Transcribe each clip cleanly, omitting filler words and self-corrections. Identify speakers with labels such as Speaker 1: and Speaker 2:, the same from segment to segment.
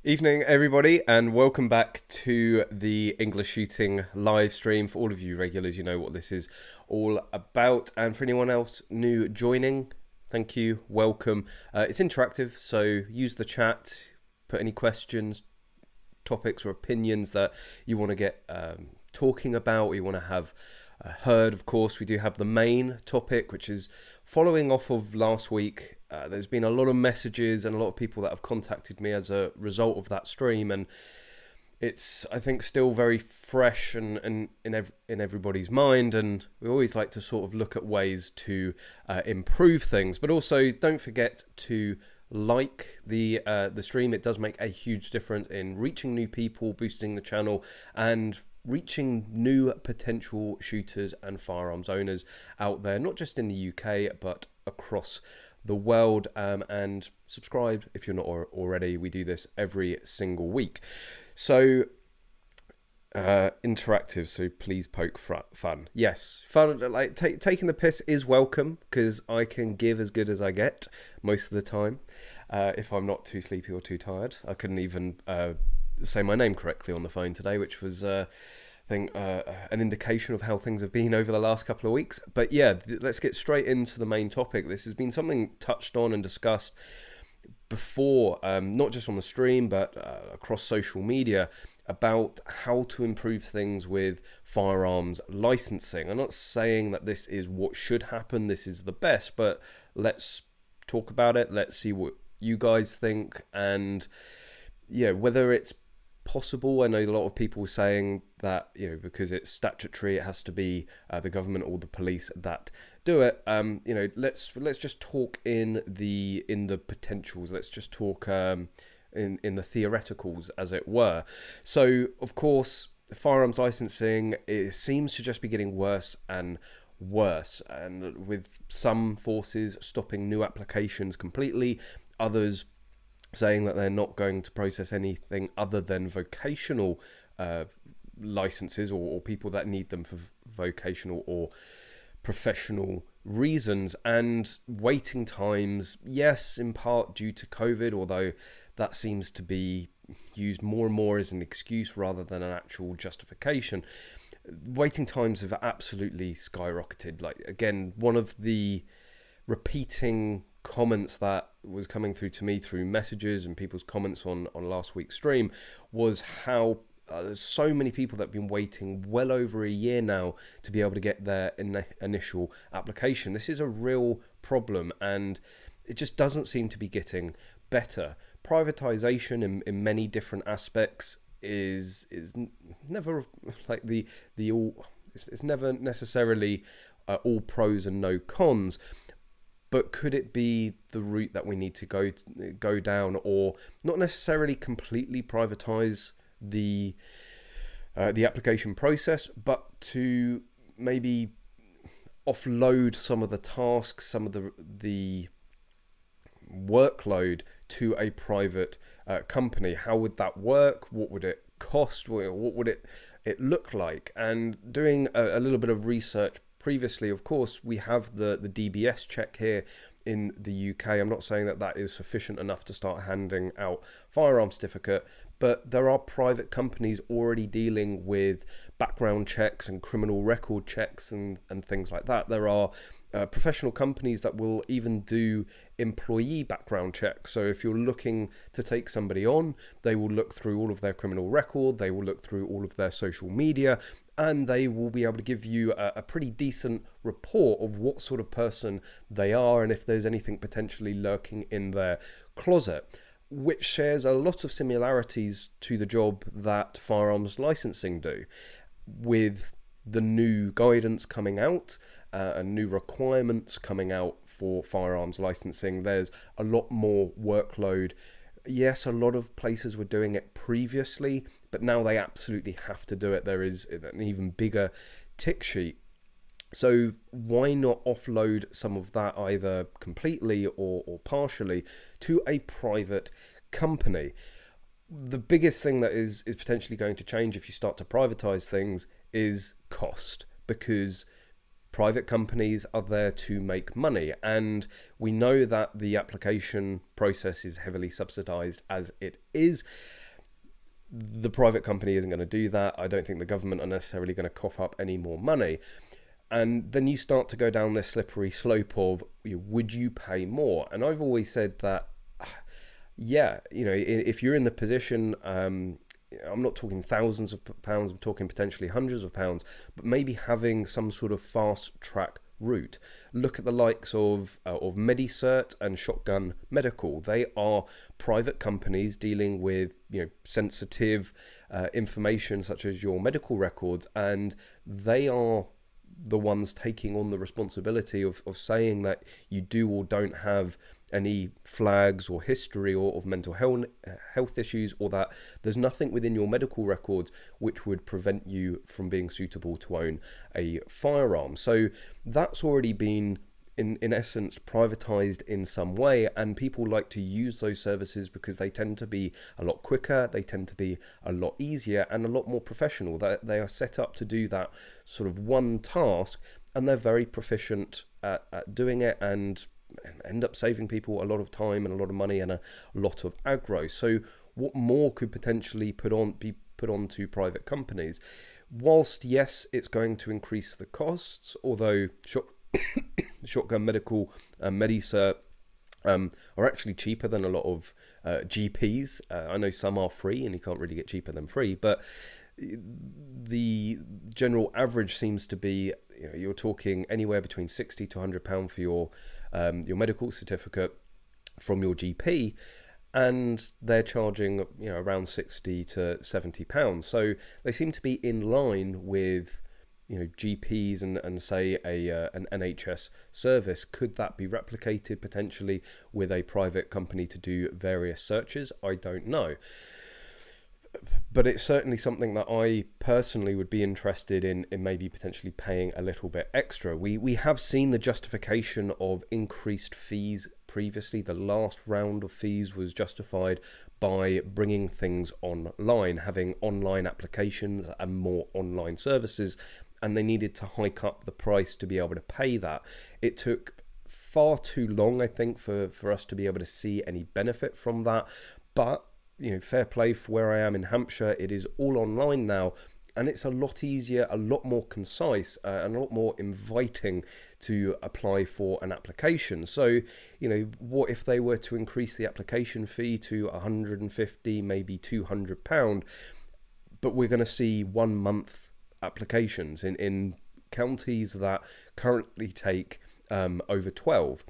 Speaker 1: Evening, everybody, and welcome back to the English Shooting live stream. For all of you regulars, you know what this is all about, and for anyone else new joining, thank you, welcome. It's interactive, so use the chat, put any questions, topics or opinions that you want to get talking about, or you want to have heard. Of course, we do have the main topic, which is following off of last week. There's been a lot of messages and a lot of people that have contacted me as a result of that stream, and it's, I think, still very fresh and in everybody's mind, and we always like to sort of look at ways to improve things. But also, don't forget to like the stream. It does make a huge difference in reaching new people, boosting the channel, and reaching new potential shooters and firearms owners out there, not just in the UK, but across the world. And subscribe if you're not already. We do this every single week. So interactive, so please poke fun. Yes, fun, like taking the piss is welcome, because I can give as good as I get most of the time. If I'm not too sleepy or too tired. I couldn't even say my name correctly on the phone today, which was I think an indication of how things have been over the last couple of weeks. But yeah, let's get straight into the main topic. This has been something touched on and discussed before, not just on the stream, but across social media, about how to improve things with firearms licensing. I'm not saying that this is what should happen, this is the best, but let's talk about it. Let's see what you guys think, and yeah, whether it's possible. I know a lot of people saying that, you know, because it's statutory, it has to be the government or the police that do it. You know, let's just talk in the potentials. Let's just talk in the theoreticals, as it were. So, of course, firearms licensing, it seems to just be getting worse and worse, and with some forces stopping new applications completely, others saying that they're not going to process anything other than vocational licenses, or people that need them for vocational or professional reasons. And waiting times, yes, in part due to COVID, although that seems to be used more and more as an excuse rather than an actual justification. Waiting times have absolutely skyrocketed. Like, again, one of the repeating comments that was coming through to me through messages and people's comments on last week's stream was how there's so many people that have been waiting well over a year now to be able to get their initial application. This is a real problem, and it just doesn't seem to be getting better. Privatization in many different aspects is never like the all. It's never necessarily all pros and no cons. But could it be the route that we need to go down, or not necessarily completely privatize the application process, but to maybe offload some of the tasks, some of the workload to a private company? How would that work? What would it cost? What would it look like? And doing a little bit of research previously, of course, we have the DBS check here in the UK. I'm not saying that that is sufficient enough to start handing out firearm certificate, but there are private companies already dealing with background checks and criminal record checks and things like that. There are professional companies that will even do employee background checks. So if you're looking to take somebody on, they will look through all of their criminal record, they will look through all of their social media, and they will be able to give you a pretty decent report of what sort of person they are, and if there's anything potentially lurking in their closet, which shares a lot of similarities to the job that firearms licensing do. With the new guidance coming out and new requirements coming out for firearms licensing, there's a lot more workload. Yes, a lot of places were doing it previously, but now they absolutely have to do it. There is an even bigger tick sheet. So why not offload some of that either completely or partially to a private company? The biggest thing that is potentially going to change if you start to privatize things is cost, because private companies are there to make money, and we know that the application process is heavily subsidized as it is. The private company isn't going to do that. I don't think the government are necessarily going to cough up any more money. And then you start to go down this slippery slope of, would you pay more? And I've always said that, yeah, if you're in the position, I'm not talking thousands of pounds, I'm talking potentially hundreds of pounds, but maybe having some sort of fast track route. Look at the likes of MediCert and Shotgun Medical. They are private companies dealing with sensitive information such as your medical records, and they are the ones taking on the responsibility of saying that you do or don't have any flags or history or of mental health issues, or that there's nothing within your medical records which would prevent you from being suitable to own a firearm. So that's already been in essence privatized in some way, and people like to use those services because they tend to be a lot quicker, they tend to be a lot easier and a lot more professional. They are set up to do that sort of one task, and they're very proficient at doing it, and end up saving people a lot of time and a lot of money and a lot of aggro. So what more could potentially be put on to private companies? Whilst yes, it's going to increase the costs, although Shotgun Medical and MediCert are actually cheaper than a lot of GPs. I know some are free and you can't really get cheaper than free, but the general average seems to be, you're talking anywhere between £60 to £100 for your medical certificate from your GP, and they're charging around £60 to £70. So they seem to be in line with GPs and say an NHS service. Could that be replicated potentially with a private company to do various searches? I don't know. But it's certainly something that I personally would be interested in maybe potentially paying a little bit extra. We have seen the justification of increased fees previously. The last round of fees was justified by bringing things online, having online applications and more online services, and they needed to hike up the price to be able to pay that. It took far too long, I think, for us to be able to see any benefit from that. But fair play for where I am in Hampshire, it is all online now, and it's a lot easier, a lot more concise, and a lot more inviting to apply for an application. So, what if they were to increase the application fee to £150, maybe £200, but we're going to see 1 month applications in counties that currently take over 12.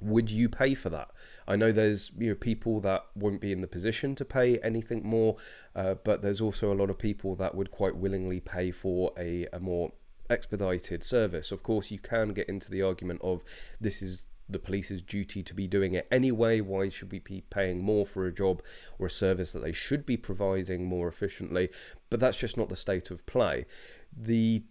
Speaker 1: Would you pay for that? I know there's people that won't be in the position to pay anything more, but there's also a lot of people that would quite willingly pay for a more expedited service. Of course, you can get into the argument of this is the police's duty to be doing it anyway. Why should we be paying more for a job or a service that they should be providing more efficiently? But that's just not the state of play. The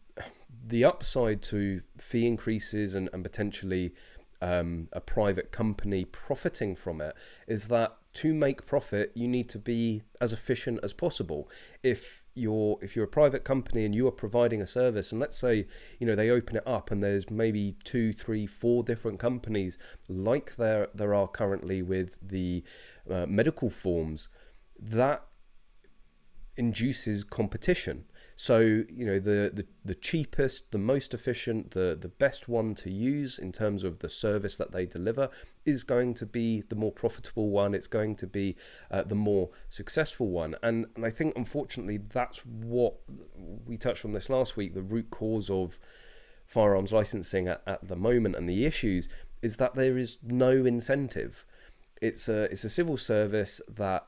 Speaker 1: upside to fee increases and potentially a private company profiting from it is that to make profit, you need to be as efficient as possible. If you're a private company and you are providing a service, and let's say they open it up and there's maybe 2, 3, 4 different companies like there are currently with the medical forms, that induces competition. So the cheapest, the most efficient, the best one to use in terms of the service that they deliver is going to be the more profitable one. It's going to be the more successful one. And I think unfortunately that's what we touched on this last week. The root cause of firearms licensing at the moment and the issues is that there is no incentive. It's a civil service that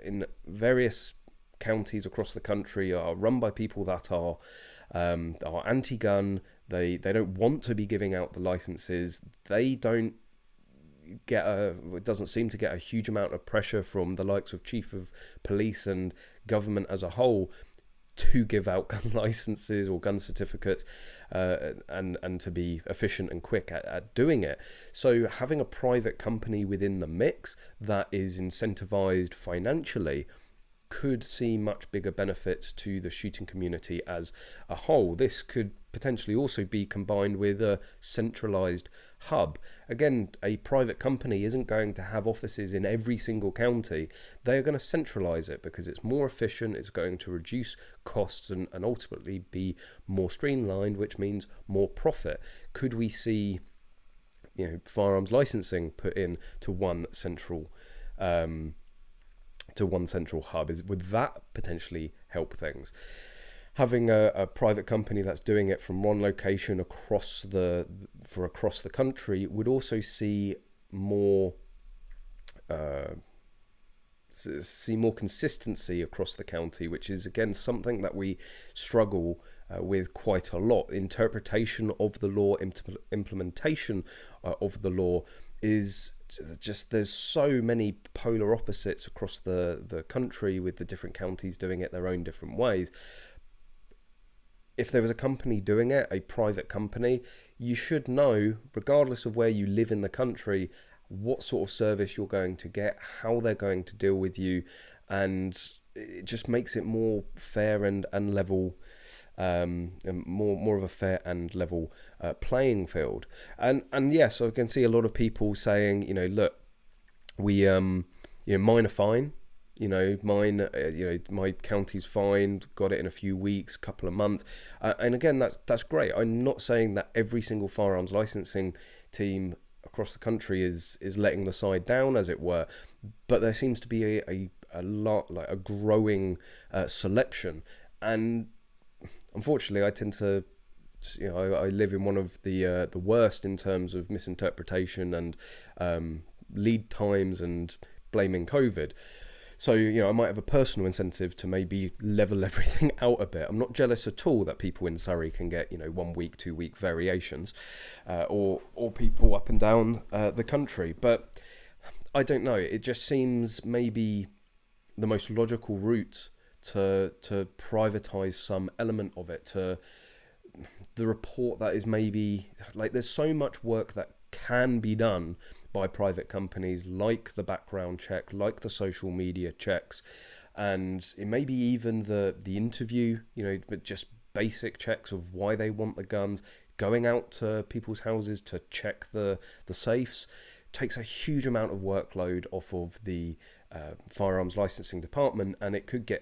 Speaker 1: in various counties across the country are run by people that are anti-gun. They don't want to be giving out the licenses. They don't get it doesn't seem to get a huge amount of pressure from the likes of chief of police and government as a whole to give out gun licenses or gun certificates and to be efficient and quick at doing it. So having a private company within the mix that is incentivized financially could see much bigger benefits to the shooting community as a whole. This could potentially also be combined with a centralized hub. Again, a private company isn't going to have offices in every single county. They're going to centralize it because it's more efficient, it's going to reduce costs and ultimately be more streamlined, which means more profit. Could we see, you know, firearms licensing put in to one central hub? Would that potentially help things? Having a private company that's doing it from one location across the country would also see more consistency across the county, which is again something that we struggle with quite a lot. Interpretation of the law, implementation of the law is just, there's so many polar opposites across the country, with the different counties doing it their own different ways. If there was a company doing it, a private company, you should know, regardless of where you live in the country, what sort of service you're going to get, how they're going to deal with you, and it just makes it more fair and level, and more of a fair and level playing field. And yes, I can see a lot of people saying, you know, look, we mine are fine. Mine, my county's fine, got it in a few weeks, couple of months. And again, that's great. I'm not saying that every single firearms licensing team across the country is letting the side down, as it were. But there seems to be a lot, like a growing selection. And unfortunately, I tend to, I live in one of the worst in terms of misinterpretation and lead times and blaming COVID. So, I might have a personal incentive to maybe level everything out a bit. I'm not jealous at all that people in Surrey can get, 1 week, 2 week variations, or people up and down the country. But I don't know. It just seems maybe the most logical route to privatise some element of it, to the report that is maybe, like, there's so much work that can be done by private companies, like the background check, like the social media checks, and it may be even the interview, but just basic checks of why they want the guns, going out to people's houses to check the safes, takes a huge amount of workload off of the firearms licensing department, and it could get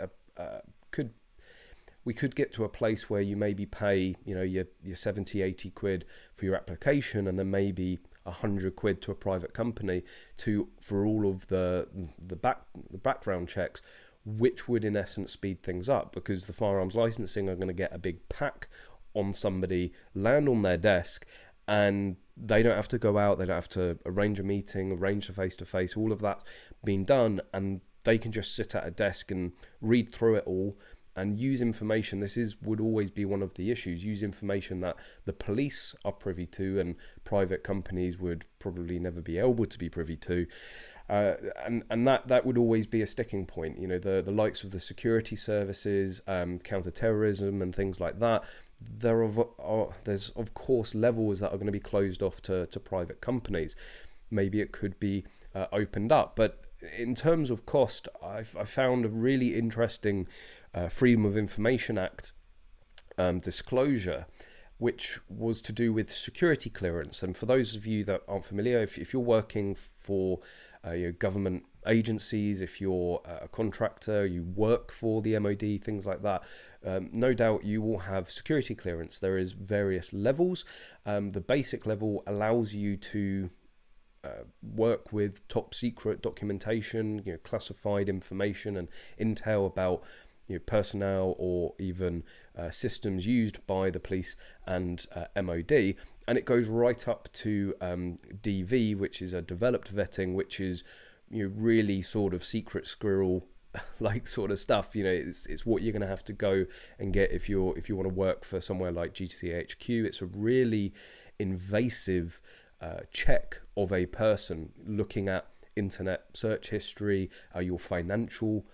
Speaker 1: we could get to a place where you maybe pay, your 70, 80 quid for your application, and then maybe 100 quid to a private company for all of the background checks, which would in essence speed things up, because the firearms licensing are going to get a big pack on somebody, land on their desk, and they don't have to go out, they don't have to arrange a meeting, arrange a face-to-face, all of that being done, and they can just sit at a desk and read through it all and use information. Would always be one of the issues. Use information that the police are privy to and private companies would probably never be able to be privy to. And that would always be a sticking point. The likes of the security services, counter-terrorism and things like that. There's of course levels that are going to be closed off to private companies. Maybe it could be opened up. But in terms of cost, I found a really interesting Freedom of Information Act disclosure, which was to do with security clearance. And for those of you that aren't familiar, if you're working for government agencies, if you're a contractor, you work for the MOD, things like that, no doubt you will have security clearance. There is various levels. The basic level allows you to work with top secret documentation, classified information and intel about personnel or even systems used by the police and MOD, and it goes right up to DV, which is a developed vetting, which is really sort of secret squirrel like sort of stuff. It's what you're going to have to go and get if you want to work for somewhere like GCHQ. It's a really invasive check of a person, looking at internet search history, your financial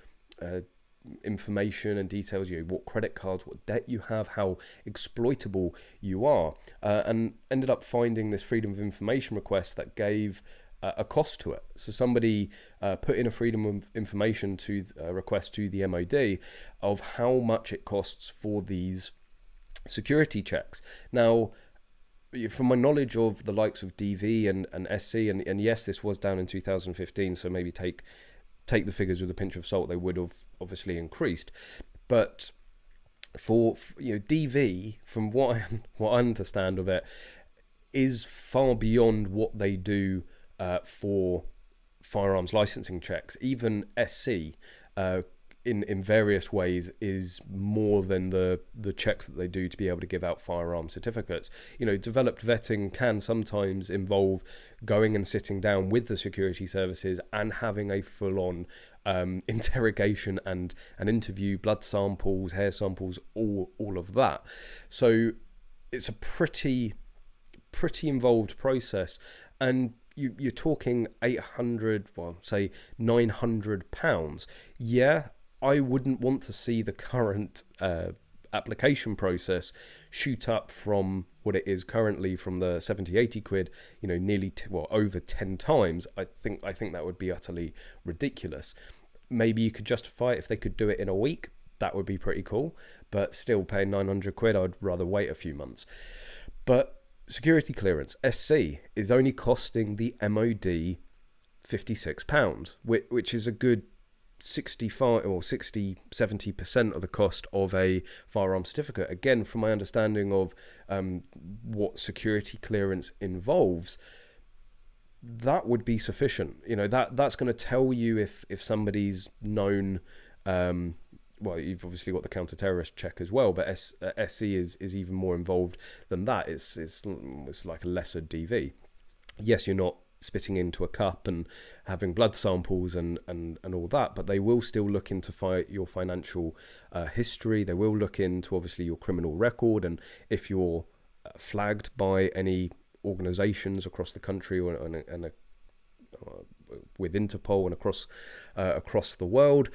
Speaker 1: information and details, what credit cards, what debt you have, how exploitable you are, and ended up finding this Freedom of Information request that gave a cost to it. So somebody put in a freedom of information to request to the MOD of how much it costs for these security checks. Now, from my knowledge of the likes of DV and SC, and yes, this was down in 2015, so maybe take the figures with a pinch of salt. They would have obviously increased, but for DV, from what I understand of it, is far beyond what they do for firearms licensing checks. Even SC, in various ways, is more than the checks that they do to be able to give out firearm certificates. Developed vetting can sometimes involve going and sitting down with the security services and having a full-on interrogation and an interview, blood samples, hair samples, all of that. So it's a pretty involved process, and you're talking 800, well, say £900. Yeah, I wouldn't want to see the current application process shoot up from what it is currently, from the 70-80 quid, nearly over 10 times. I think that would be utterly ridiculous. Maybe you could justify it if they could do it in a week. That would be pretty cool, but still paying 900 quid, I'd rather wait a few months. But security clearance, SC, is only costing the MOD £56, which is a good 65 or 60-70% of the cost of a firearm certificate. Again, from my understanding of what security clearance involves, that would be sufficient. That's going to tell you if somebody's known. Well, you've obviously got the counter-terrorist check as well, but SC is even more involved than that. It's like a lesser DV. Yes, you're not spitting into a cup and having blood samples and all that, but they will still look into your financial history. They will look into obviously your criminal record, and if you're flagged by any organizations across the country and with Interpol and across the world,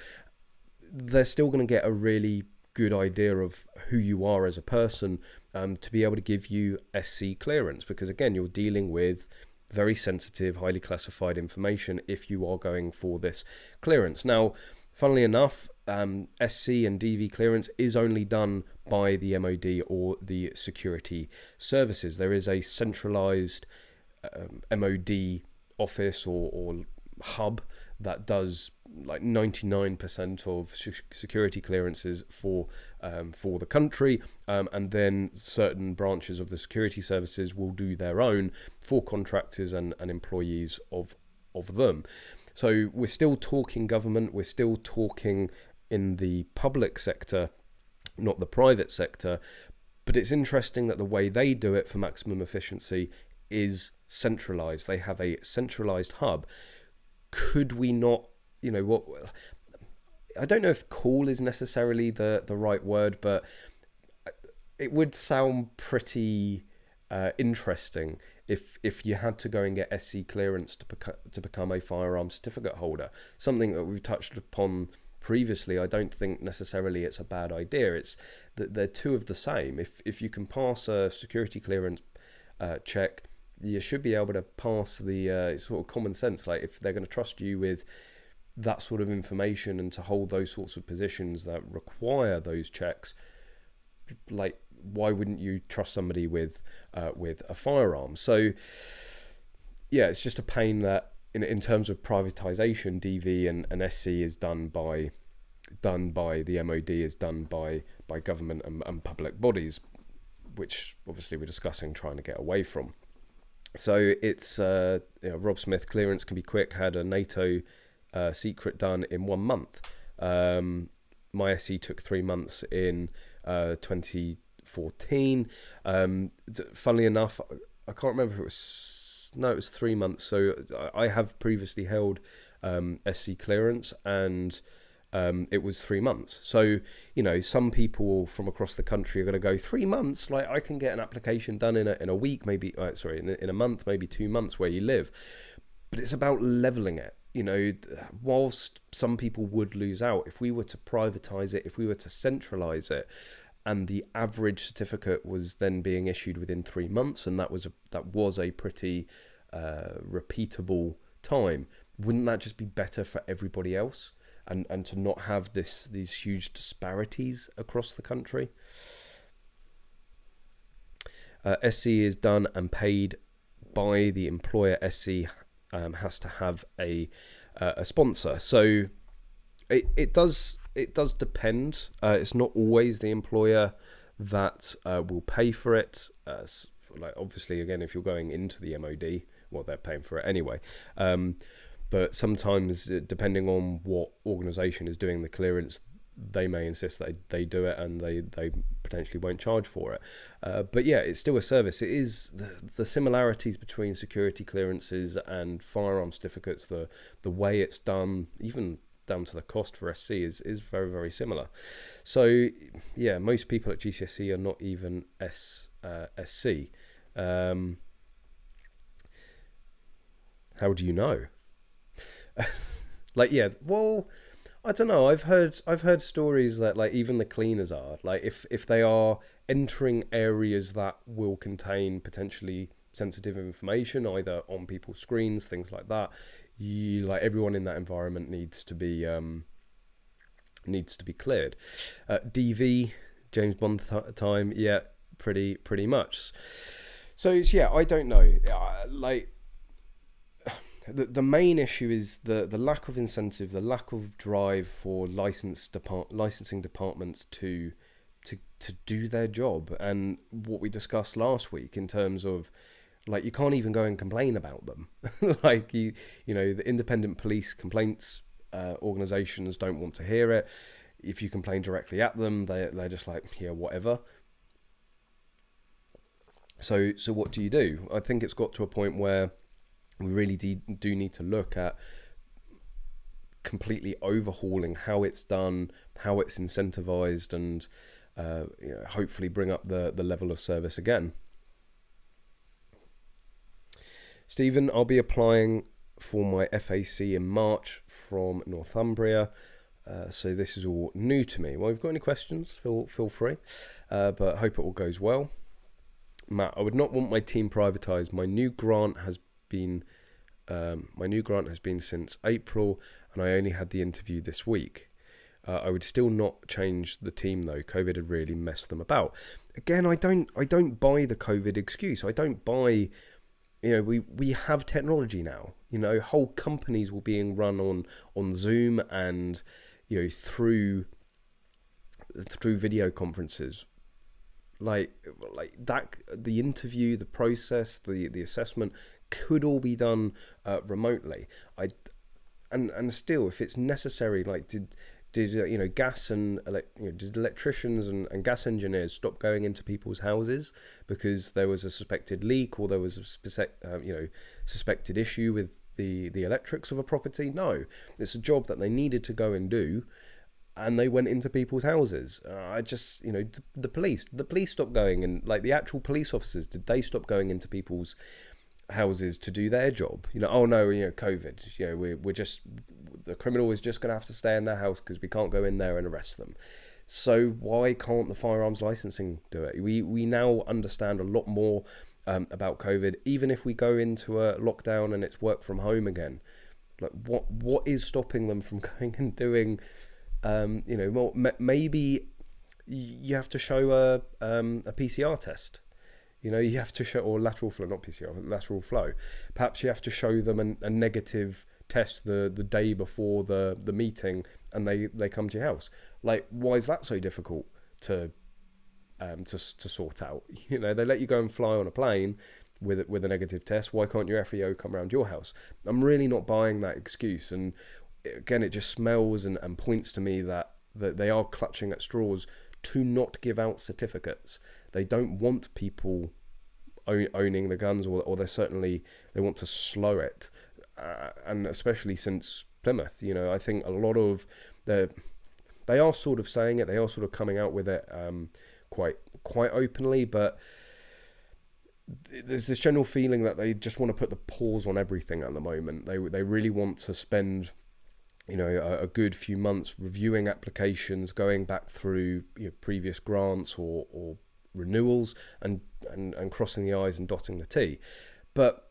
Speaker 1: they're still going to get a really good idea of who you are as a person, to be able to give you SC clearance, because again, you're dealing with very sensitive, highly classified information if you are going for this clearance. Now, funnily enough, SC and DV clearance is only done by the MOD or the security services. There is a centralized MOD office or hub that does like 99% of security clearances for the country, and then certain branches of the security services will do their own for contractors and employees of them. So we're still talking government, we're still talking in the public sector, not the private sector, but it's interesting that the way they do it for maximum efficiency is centralized. They have a centralized hub. Could we not, what, I don't know if cool is necessarily the right word, but it would sound pretty interesting if you had to go and get SC clearance to become a firearm certificate holder. Something that we've touched upon previously. I don't think necessarily it's a bad idea. It's that they're two of the same. If you can pass a security clearance check, you should be able to pass the sort of common sense. Like, if they're going to trust you with that sort of information and to hold those sorts of positions that require those checks, like, why wouldn't you trust somebody with a firearm? So yeah, it's just a pain that in terms of privatization, DV and SC is done by the MOD, is done by government and public bodies, which obviously we're discussing trying to get away from. So it's Rob Smith clearance can be quick. Had a NATO secret done in 1 month. My SC took 3 months in 2014. Funnily enough, I can't remember if it was, no, it was 3 months. So I have previously held SC clearance, and it was 3 months. So, some people from across the country are going to go 3 months. Like, I can get an application done in a week, maybe, in a month, maybe 2 months where you live. But it's about leveling it. Whilst some people would lose out, if we were to privatize it, if we were to centralize it, and the average certificate was then being issued within 3 months, and that was a pretty repeatable time. Wouldn't that just be better for everybody else, and to not have these huge disparities across the country? SC is done and paid by the employer. SC has to have a sponsor, so it does depend. It's not always the employer that will pay for it. Like obviously, again, if you're going into the MOD, well, they're paying for it anyway. But sometimes, depending on what organisation is doing the clearance, they may insist that they do it, and they potentially won't charge for it. But yeah, it's still a service. It is the similarities between security clearances and firearm certificates, the way it's done, even down to the cost for SC is very, very similar. So yeah, most people at GCSE are not even SC. How do you know? Like, yeah, well, I don't know. I've heard stories that like even the cleaners are like, if they are entering areas that will contain potentially sensitive information, either on people's screens, things like that, like everyone in that environment needs to be cleared. DV, James Bond time, yeah, pretty much. So it's, yeah, I don't know. Like the main issue is the lack of incentive, the lack of drive for licensing departments to do their job, and what we discussed last week in terms of, like, you can't even go and complain about them. Like you know, the independent police complaints organisations don't want to hear it. If you complain directly at them, they're just like, yeah, whatever. So what do you do? I think it's got to a point where we really do need to look at completely overhauling how it's done, how it's incentivized, and hopefully bring up the level of service again. Stephen, I'll be applying for my FAC in March from Northumbria. So this is all new to me. Well, if you've got any questions, feel free. But hope it all goes well. Matt, I would not want my team privatised. My new grant has been since April, and I only had the interview this week. I would still not change the team though. COVID had really messed them about. Again, I don't buy the COVID excuse. I don't buy, we have technology now. Whole companies were being run on Zoom and through video conferences. Like that, the interview, the process, the assessment could all be done remotely. And still, if it's necessary, like did gas and did electricians and gas engineers stop going into people's houses because there was a suspected leak, or there was a suspected issue with the electrics of a property? No, it's a job that they needed to go and do, and they went into people's houses. The police stopped going, and like the actual police officers, did they stop going into people's houses to do their job? Oh no, COVID, we're just, the criminal is just going to have to stay in their house because we can't go in there and arrest them. So why can't the firearms licensing do it? We now understand a lot more about COVID. Even if we go into a lockdown and it's work from home again, like what is stopping them from going and doing more? Maybe you have to show a PCR test. You have to show, or lateral flow, not PCR, lateral flow. Perhaps you have to show them a negative test the day before the meeting, and they come to your house. Like, why is that so difficult to sort out? They let you go and fly on a plane with a negative test. Why can't your FEO come around your house? I'm really not buying that excuse. And again, it just smells and points to me that they are clutching at straws to not give out certificates. They don't want people owning the guns, or they want to slow it. And especially since Plymouth, I think a lot of they are sort of saying it, they are sort of coming out with it quite openly, but there's this general feeling that they just want to put the pause on everything at the moment. They really want to spend a good few months reviewing applications, going back through previous grants or renewals, and crossing the I's and dotting the T. But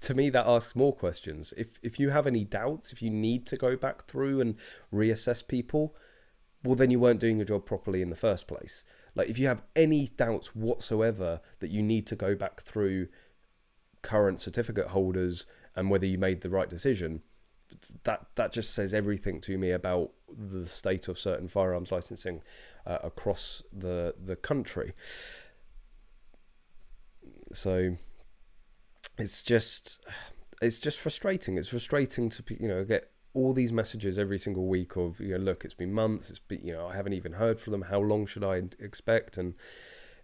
Speaker 1: to me, that asks more questions. If you have any doubts, if you need to go back through and reassess people, well, then you weren't doing your job properly in the first place. Like, if you have any doubts whatsoever that you need to go back through current certificate holders and whether you made the right decision, that just says everything to me about the state of certain firearms licensing across the country. So it's just frustrating. It's frustrating to, you know, get all these messages every single week of, you know, look, it's been months, it's been, you know, I haven't even heard from them, how long should I expect? And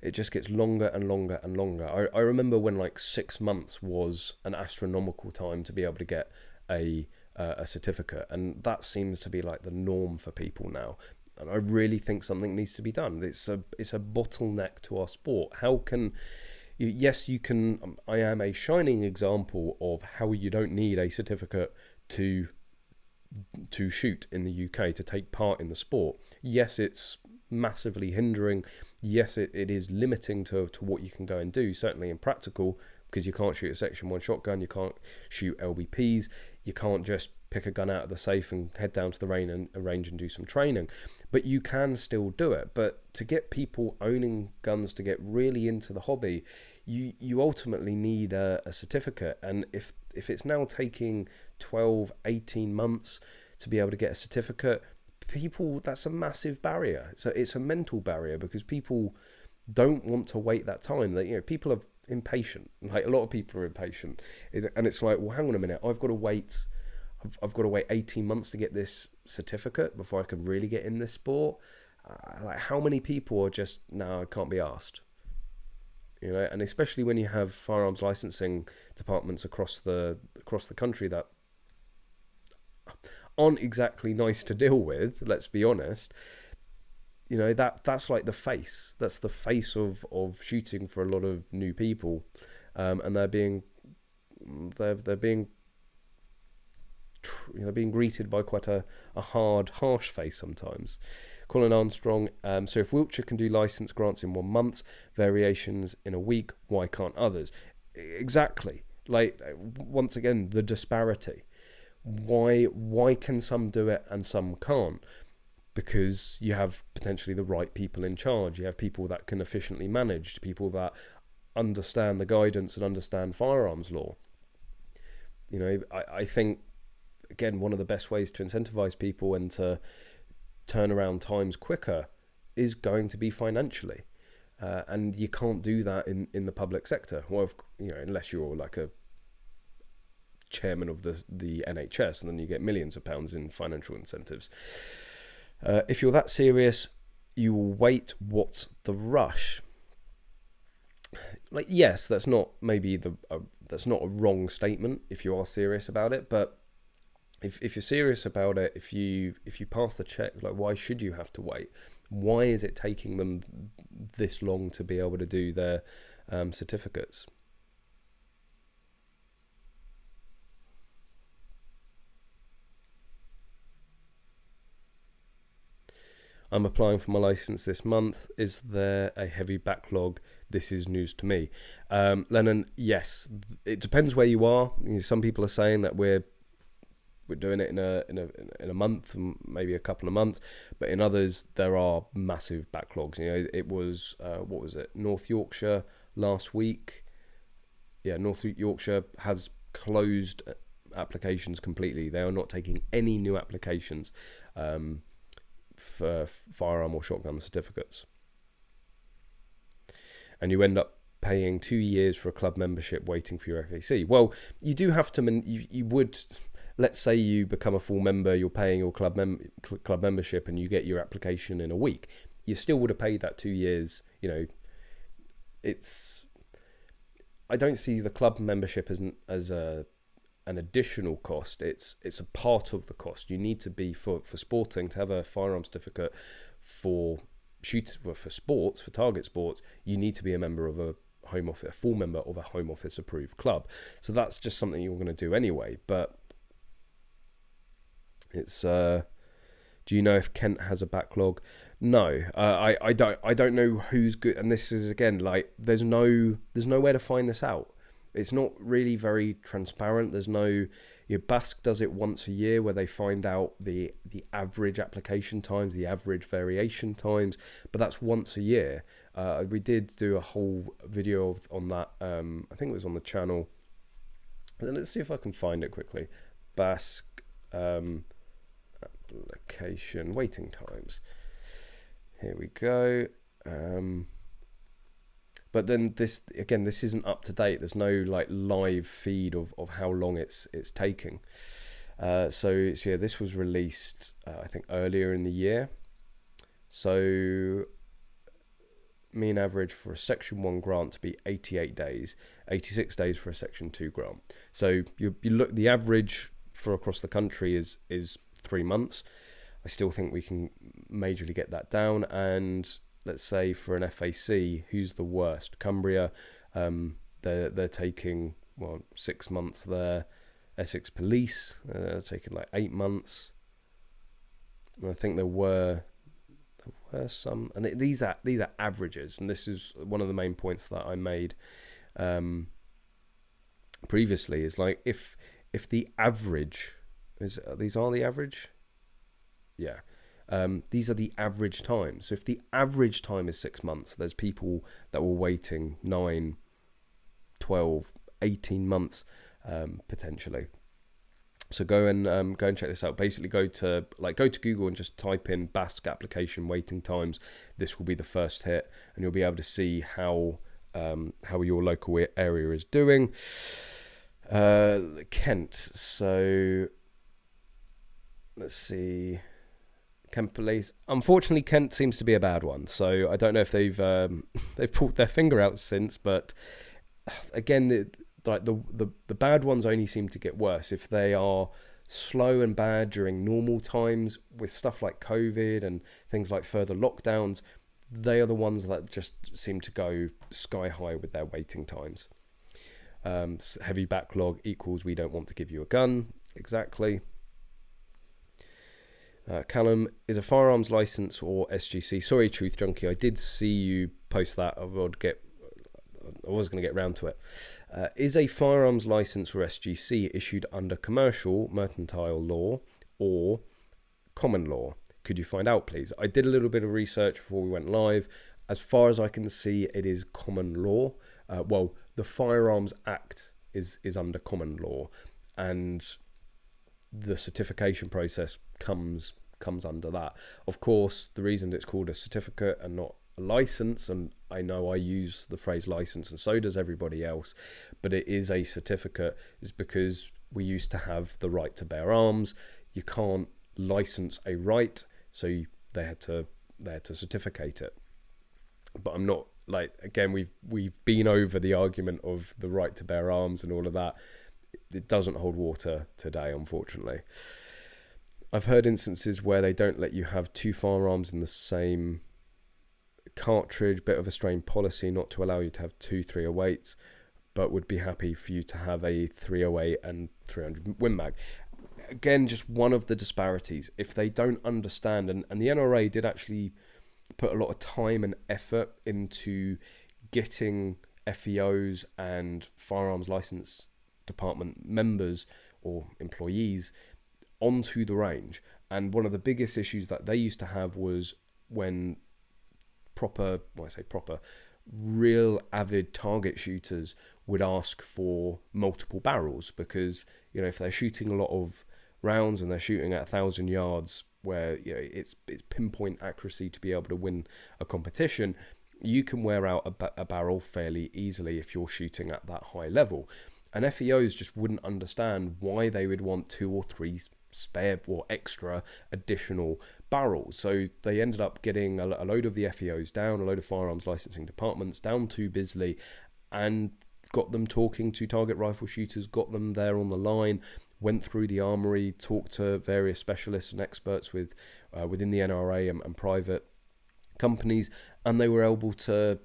Speaker 1: it just gets longer and longer and longer. I remember when like 6 months was an astronomical time to be able to get a certificate, and that seems to be like the norm for people now. And I really think something needs to be done. It's a bottleneck to our sport. How can yes, you can. I am a shining example of how you don't need a certificate to shoot in the UK, to take part in the sport. Yes, it's massively hindering. Yes, it is limiting to what you can go and do, certainly in practical, because you can't shoot a Section 1 shotgun, you can't shoot LBPs, you can't just pick a gun out of the safe and head down to the range and do some training. But you can still do it. But to get people owning guns to get really into the hobby, you ultimately need a certificate. And if it's now taking 12, 18 months to be able to get a certificate, people, that's a massive barrier. So it's a mental barrier, because people don't want to wait that time. That, you know, people are impatient. Like, a lot of people are impatient, and it's like, well, hang on a minute, I've got to wait 18 months to get this certificate before I can really get in this sport. Like, how many people are just, no, I can't be asked, you know? And especially when you have firearms licensing departments across the country that aren't exactly nice to deal with, let's be honest. You know, that's like the face. That's the face of shooting for a lot of new people, and they're being greeted by quite a hard, harsh face sometimes. Colin Armstrong. So if Wiltshire can do license grants in 1 month, variations in a week, why can't others? Exactly. Like, once again, the disparity. Why can some do it and some can't? Because you have potentially the right people in charge. You have people that can efficiently manage, people that understand the guidance and understand firearms law. You know, I think, again, one of the best ways to incentivize people and to turn around times quicker is going to be financially. And you can't do that in the public sector. Well, you know, unless you're like a chairman of the NHS, and then you get millions of pounds in financial incentives. If you're that serious, you will wait. What's the rush? Like, yes, that's not maybe that's not a wrong statement if you are serious about it. But if you're serious about it, if you pass the check, like, why should you have to wait? Why is it taking them this long to be able to do their certificates? I'm applying for my license this month. Is there a heavy backlog? This is news to me. Lennon, yes. It depends where you are. You know, some people are saying that we're doing it in a month, maybe a couple of months, but in others there are massive backlogs. You know, it was what was it? North Yorkshire last week. Yeah, North Yorkshire has closed applications completely. They are not taking any new applications for firearm or shotgun certificates, and you end up paying 2 years for a club membership waiting for your FAC. Well, you do have to, you would, let's say you become a full member, you're paying your club membership, and you get your application in a week. You still would have paid that 2 years. You know, I don't see the club membership as an additional cost. It's a part of the cost. You need to be for sporting, to have a firearm certificate for sports, for target sports. You need to be a member of a Home Office, a full member of a Home Office approved club. So that's just something you're going to do anyway. But it's do you know if Kent has a backlog? No, I don't know who's good. And this is, again, like, there's nowhere to find this out. It's not really very transparent. There's no, Basque does it once a year where they find out the average application times, the average variation times, but that's once a year. We did do a whole video on that. I think it was on the channel. Let's see if I can find it quickly. Basque application waiting times. Here we go. But then this isn't up to date. There's no like live feed of how long it's taking. So this was released I think earlier in the year. So mean average for a Section 1 grant to be 88 days, 86 days for a Section 2 grant. So you look, the average for across the country is 3 months. I still think we can majorly get that down. And let's say for an FAC, who's the worst? Cumbria, they're taking 6 months there. Essex Police, they're taking like 8 months. And I think there were some, and these are averages, and this is one of the main points that I made previously. Is like if the average these are the average. Yeah. These are the average time. So if the average time is 6 months, there's people that were waiting 9, 12, 18 months potentially. So go and check this out. Basically go to Google and just type in Basque application waiting times. This will be the first hit, and you'll be able to see how your local area is doing. Kent. So let's see. Kent Police. Unfortunately, Kent seems to be a bad one. So I don't know if they've pulled their finger out since. But again, the bad ones only seem to get worse if they are slow and bad during normal times. With stuff like COVID and things like further lockdowns, they are the ones that just seem to go sky high with their waiting times. Heavy backlog equals we don't want to give you a gun. Exactly. Callum, is a firearms license or SGC? Sorry, Truth Junkie, I did see you post that. I was going to get round to it. Is a firearms license or SGC issued under commercial mercantile law or common law? Could you find out, please? I did a little bit of research before we went live. As far as I can see, it is common law. The Firearms Act is under common law, and the certification process comes under that. Of course, the reason it's called a certificate and not a license, and I know I use the phrase license and so does everybody else, but it is a certificate, is because we used to have the right to bear arms. You can't license a right, so they had to certificate it. But I'm not, like, again, we've been over the argument of the right to bear arms and all of that. It doesn't hold water today, unfortunately. I've heard instances where they don't let you have 2 firearms in the same cartridge. Bit of a strange policy not to allow you to have 2 308s, but would be happy for you to have a 308 and 300 Win Mag. Again, just one of the disparities. If they don't understand, and the NRA did actually put a lot of time and effort into getting FEOs and firearms license department members or employees onto the range. And one of the biggest issues that they used to have was when real avid target shooters would ask for multiple barrels, because if they're shooting a lot of rounds and they're shooting at 1,000 yards where it's pinpoint accuracy to be able to win a competition, you can wear out a barrel fairly easily if you're shooting at that high level. And FEOs just wouldn't understand why they would want 2 or 3 spare or extra additional barrels. So they ended up getting a load of the FEOs down, a load of firearms licensing departments down to Bisley, and got them talking to target rifle shooters, got them there on the line, went through the armory, talked to various specialists and experts within the NRA and private companies, and they were able to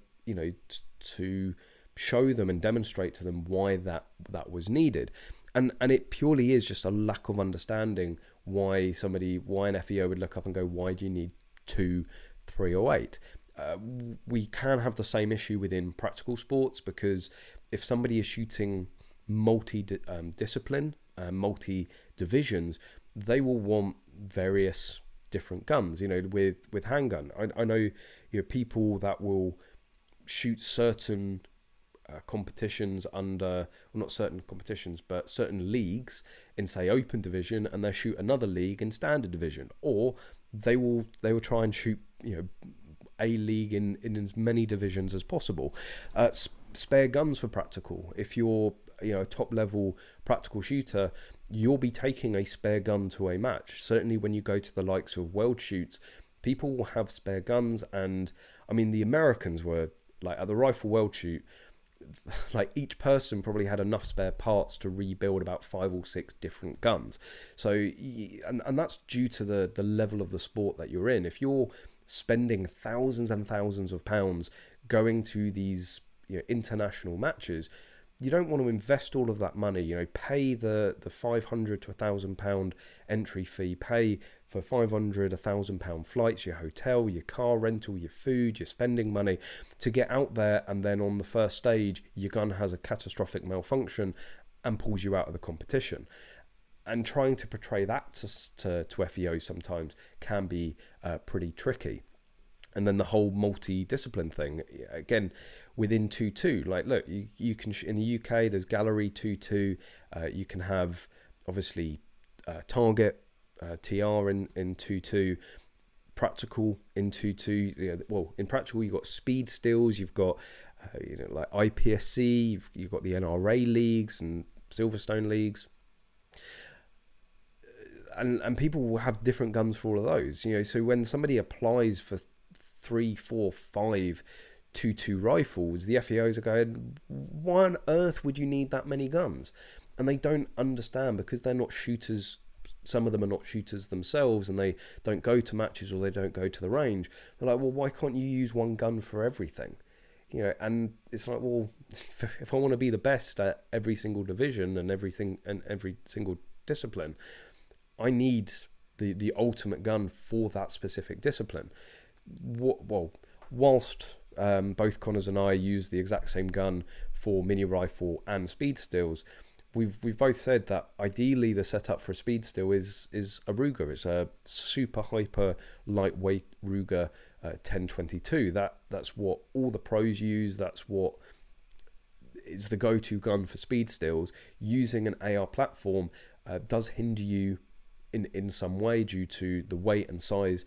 Speaker 1: to show them and demonstrate to them why that was needed. And it purely is just a lack of understanding why an FEO would look up and go, why do you need 2 308? We can have the same issue within practical sports, because if somebody is shooting multi-discipline, multi-divisions, they will want various different guns, you know, with handgun. I know, you know, people that will shoot certain competitions under, well, not certain competitions, but certain leagues in, say, open division, and they shoot another league in standard division, or they will try and shoot, you know, a league in as many divisions as possible. Spare guns for practical. If you're, you know, a top level practical shooter, you'll be taking a spare gun to a match. Certainly when you go to the likes of world shoots, people will have spare guns. And I mean, the Americans were like, at the rifle world shoot, like each person probably had enough spare parts to rebuild about 5 or 6 different guns. So and that's due to the level of the sport that you're in. If you're spending thousands and thousands of pounds going to these, you know, international matches, you don't want to invest all of that money, you know, pay the 500 to £1,000 entry fee, pay for 500, £1,000 flights, your hotel, your car rental, your food, your spending money to get out there, and then on the first stage your gun has a catastrophic malfunction and pulls you out of the competition. And trying to portray that to FEO sometimes can be pretty tricky. And then the whole multi-discipline thing, again, within 2.2, like, look, you can, in the UK, there's Gallery 2.2, you can have, obviously, Target, TR in 2.2, Practical in 2.2, you know, well, in Practical, you've got speed stills, you've got, you know, like IPSC, you've got the NRA leagues and Silverstone leagues. And people will have different guns for all of those, you know, so when somebody applies for 3, 4, 5 2.2 rifles, the FEOs are going, why on earth would you need that many guns? And they don't understand, because they're not shooters. Some of them are not shooters themselves, and they don't go to matches, or they don't go to the range. They're like, well, why can't you use one gun for everything? You know, and it's like, well, if I want to be the best at every single division and everything and every single discipline, I need the ultimate gun for that specific discipline. Well, whilst both Connors and I use the exact same gun for mini rifle and speed stills, we've both said that ideally the setup for a speed still is a Ruger. It's a super hyper lightweight Ruger 1022. That's what all the pros use. That's what is the go-to gun for speed stills. Using an AR platform does hinder you in some way due to the weight and size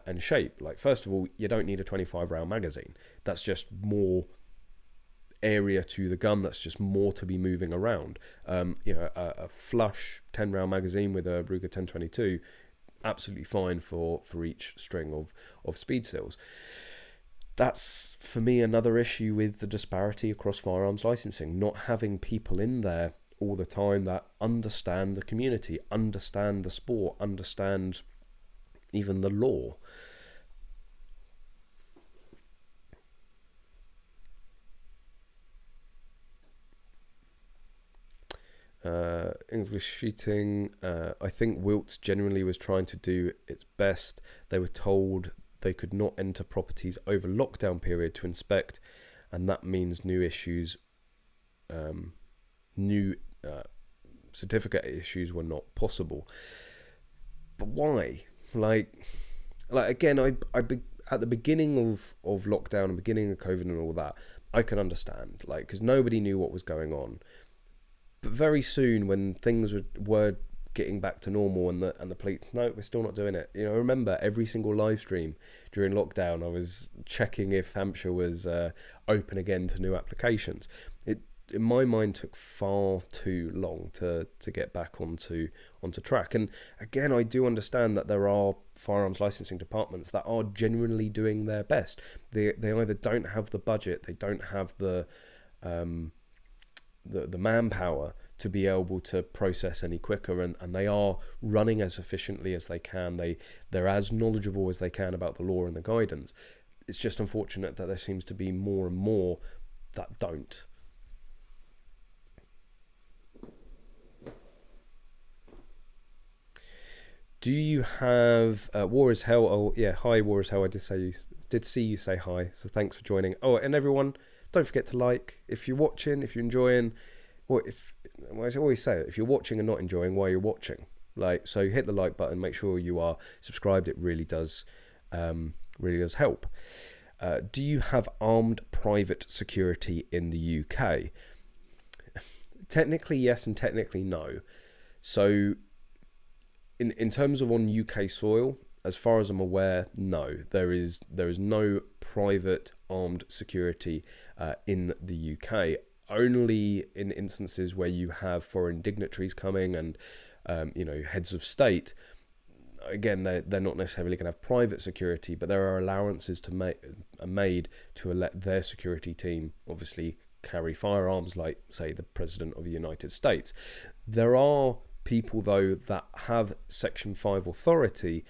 Speaker 1: and shape. Like, first of all, you don't need a 25 round magazine. That's just more area to the gun. That's just more to be moving around. You know, a flush 10 round magazine with a Ruger 1022, absolutely fine for each string of speed stills. That's, for me, another issue with the disparity across firearms licensing, not having people in there all the time that understand the community, understand the sport, understand even the law. English shooting, I think Wilts generally was trying to do its best. They were told they could not enter properties over lockdown period to inspect, and that means new issues, new certificate issues were not possible. But why? Like again, I at the beginning of lockdown and beginning of COVID and all that, I can understand, like, because nobody knew what was going on. But very soon, when things were getting back to normal, and the police, no, we're still not doing it. You know, I remember every single live stream during lockdown, I was checking if Hampshire was open again to new applications. It, in my mind, took far too long to get back onto track. And again, I do understand that there are firearms licensing departments that are genuinely doing their best. They either don't have the budget, they don't have the manpower to be able to process any quicker, and they are running as efficiently as they can. They're as knowledgeable as they can about the law and the guidance. It's just unfortunate that there seems to be more and more that don't. Do you have War is Hell? Oh yeah, hi War is Hell. I did see you say hi, so thanks for joining. Oh, and everyone, don't forget to like. If you're watching, if you're enjoying, or if, well, I always say it, if you're watching and not enjoying, why you're watching. Like, so hit the like button, make sure you are subscribed. It really does help. Do you have armed private security in the UK? Technically yes, and technically no. So in terms of on UK soil, as far as I'm aware, no, there is no private armed security in the UK. Only in instances where you have foreign dignitaries coming and heads of state. Again, they're not necessarily going to have private security, but there are allowances made to let their security team obviously carry firearms, like say the President of the United States. There are people though that have Section 5 authority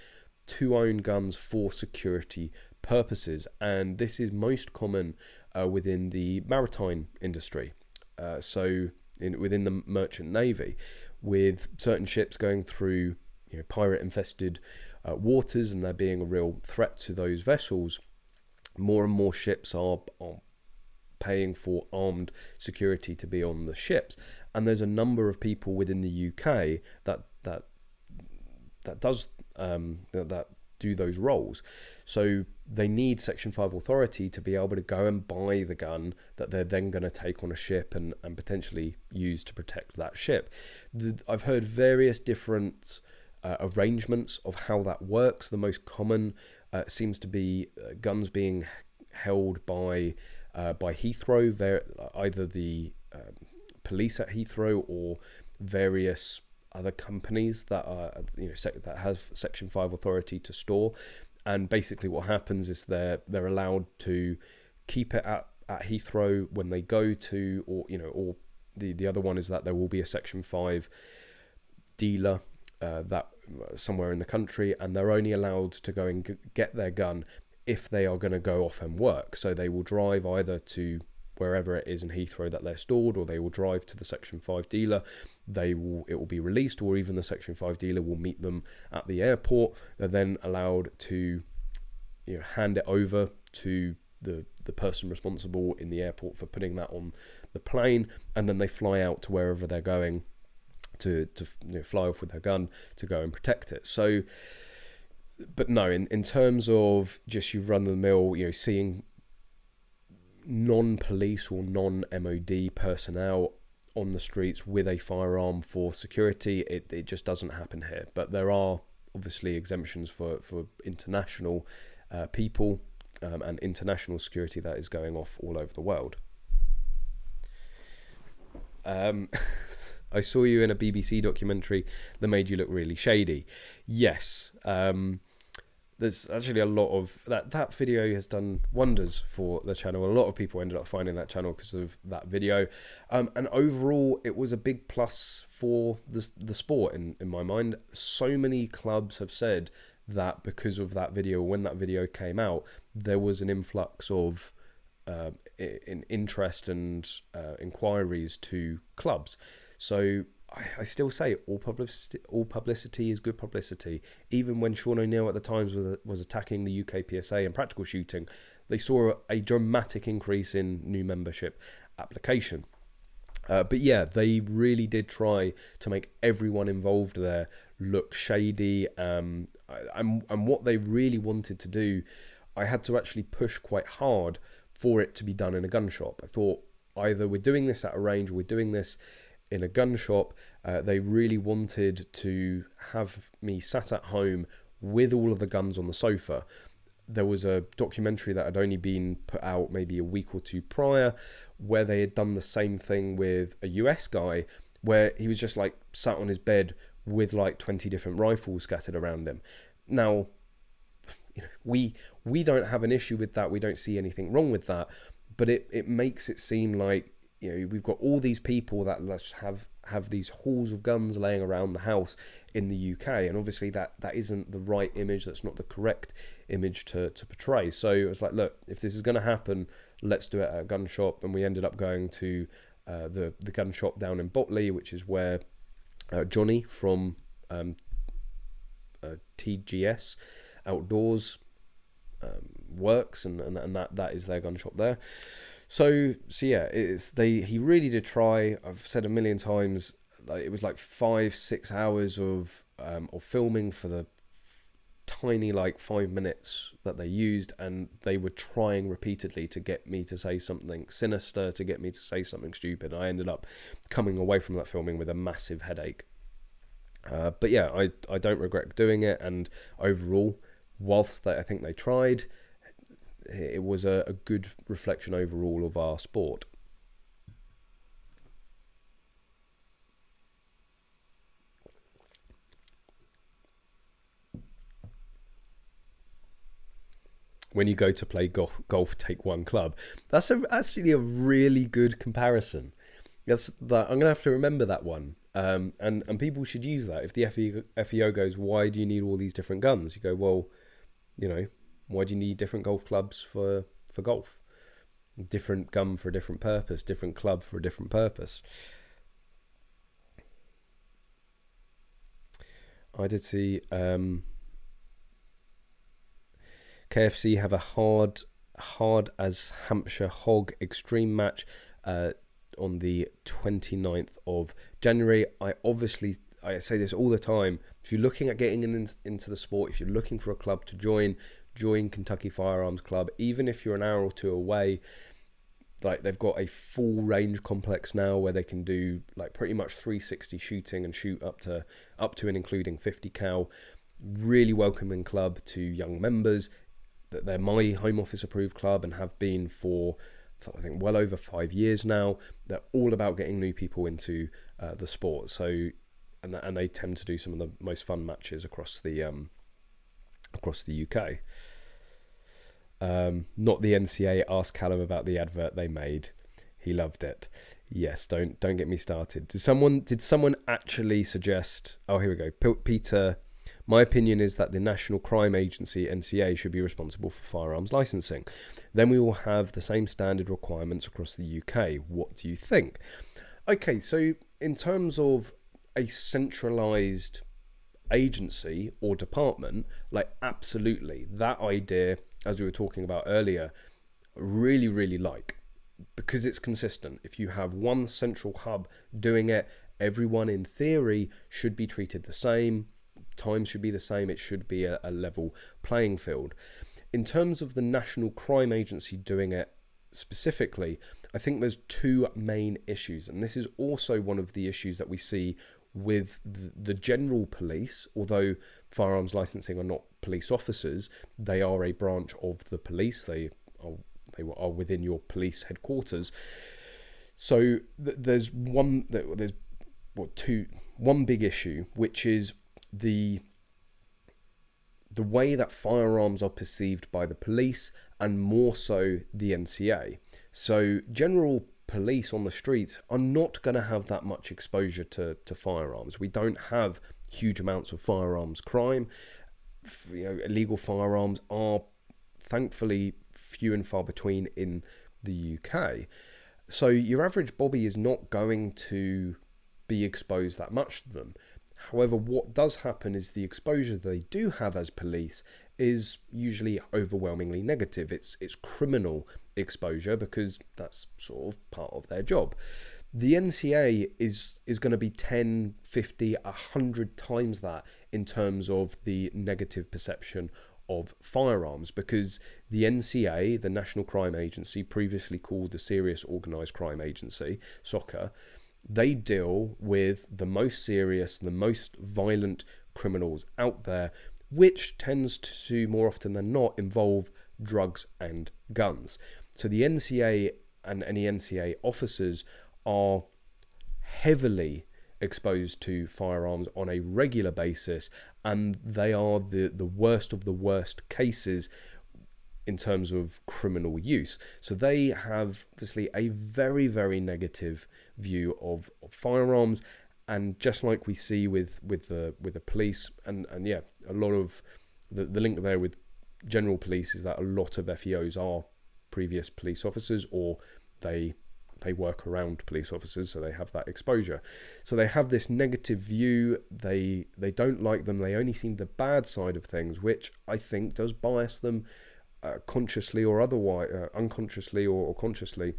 Speaker 1: to own guns for security purposes, and this is most common within the maritime industry. Within the merchant navy, with certain ships going through pirate-infested waters, and there being a real threat to those vessels, more and more ships are paying for armed security to be on the ships, and there's a number of people within the UK that do those roles. So they need Section 5 authority to be able to go and buy the gun that they're then going to take on a ship and potentially use to protect that ship. I've heard various different arrangements of how that works. The most common seems to be guns being held by Heathrow, either the police at Heathrow or various other companies that are that have Section 5 authority to store. And basically what happens is they're allowed to keep it at Heathrow when they go to, or the other one is that there will be a Section 5 dealer that somewhere in the country, and they're only allowed to go and get their gun if they are going to go off and work. So they will drive either to wherever it is in Heathrow that they're stored, or they will drive to the Section 5 dealer. It will be released, or even the Section 5 dealer will meet them at the airport. They're then allowed to hand it over to the person responsible in the airport for putting that on the plane, and then they fly out to wherever they're going to fly off with their gun to go and protect it. So, but no, in terms of just you run the mill, seeing non-police or non-MOD personnel on the streets with a firearm for security, it just doesn't happen here. But there are obviously exemptions for international people and international security that is going off all over the world. I saw you in a BBC documentary that made you look really shady. Yes, there's actually a lot of that video has done wonders for the channel. A lot of people ended up finding that channel because of that video, and overall it was a big plus for the sport in my mind. So many clubs have said that because of that video, when that video came out, there was an influx of in interest and inquiries to clubs. So I still say all publicity is good publicity. Even when Sean O'Neill at the times was attacking the UK PSA and practical shooting, they saw a dramatic increase in new membership application. But yeah, they really did try to make everyone involved there look shady. And what they really wanted to do, I had to actually push quite hard for it to be done in a gun shop. I thought either we're doing this at a range or we're doing this in a gun shop. They really wanted to have me sat at home with all of the guns on the sofa. There was a documentary that had only been put out maybe a week or two prior, where they had done the same thing with a US guy, where he was just like sat on his bed with like 20 different rifles scattered around him. Now, we don't have an issue with that. We don't see anything wrong with that, but it makes it seem like we've got all these people that have these hauls of guns laying around the house in the UK, and obviously that isn't the right image. That's not the correct image to portray. So it was like, look, if this is going to happen, let's do it at a gun shop. And we ended up going to the gun shop down in Botley, which is where Johnny from TGS Outdoors works, and that is their gun shop there. So yeah, he really did try. I've said a million times, like, it was like 5-6 hours of filming for the tiny like 5 minutes that they used, and they were trying repeatedly to get me to say something sinister, to get me to say something stupid. I ended up coming away from that filming with a massive headache. But yeah, I don't regret doing it, and overall, whilst I think they tried, it was a good reflection overall of our sport. When you go to play golf, take one club. That's actually a really good comparison. I'm gonna have to remember that one. And people should use that. If the FEO goes, why do you need all these different guns? You go, well, why do you need different golf clubs for golf? Different gun for a different purpose, different club for a different purpose. I did see KFC have a hard as Hampshire hog extreme match on the 29th of January. I say this all the time. If you're looking at getting into the sport, if you're looking for a club to join Kentucky Firearms Club. Even if you're an hour or two away, like, they've got a full range complex now where they can do like pretty much 360 shooting and shoot up to and including 50 cal. Really welcoming club to young members. That they're my Home Office approved club and have been for I think well over 5 years now. They're all about getting new people into the sport. So and they tend to do some of the most fun matches across the UK. Not the NCA. Asked Callum about the advert they made. He loved it. Yes, don't get me started. Did someone actually suggest? Oh, here we go. Peter. My opinion is that the National Crime Agency, NCA, should be responsible for firearms licensing. Then we will have the same standard requirements across the UK. What do you think? Okay, so in terms of a centralised agency or department, like, absolutely, that idea, as we were talking about earlier, really, really like, because it's consistent. If you have one central hub doing it, everyone in theory should be treated the same. Time should be the same. It should be a level playing field. In terms of the National Crime Agency doing it specifically, I think there's two main issues, and this is also one of the issues that we see with the general police. Although firearms licensing are not police officers, they are a branch of the police. They are within your police headquarters. So there's one big issue, which is the way that firearms are perceived by the police, and more so the NCA. So general police on the streets are not going to have that much exposure to firearms. We don't have huge amounts of firearms crime. Illegal firearms are thankfully few and far between in the UK. So your average bobby is not going to be exposed that much to them. However, what does happen is the exposure they do have as police is usually overwhelmingly negative. It's criminal exposure, because that's sort of part of their job. The NCA is going to be 10, 50, 100 times that in terms of the negative perception of firearms, because the NCA, the National Crime Agency, previously called the Serious Organised Crime Agency, SOCA, they deal with the most serious, the most violent criminals out there, which tends to, more often than not, involve drugs and guns. So the NCA and any NCA officers are heavily exposed to firearms on a regular basis, and they are the worst of the worst cases in terms of criminal use. So they have obviously a very, very negative view of firearms. And just like we see with the police, and yeah, a lot of the link there with general police is that a lot of FEOs are previous police officers, or they work around police officers, so they have that exposure. So they have this negative view. They don't like them. They only see the bad side of things, which I think does bias them consciously or otherwise, unconsciously or consciously,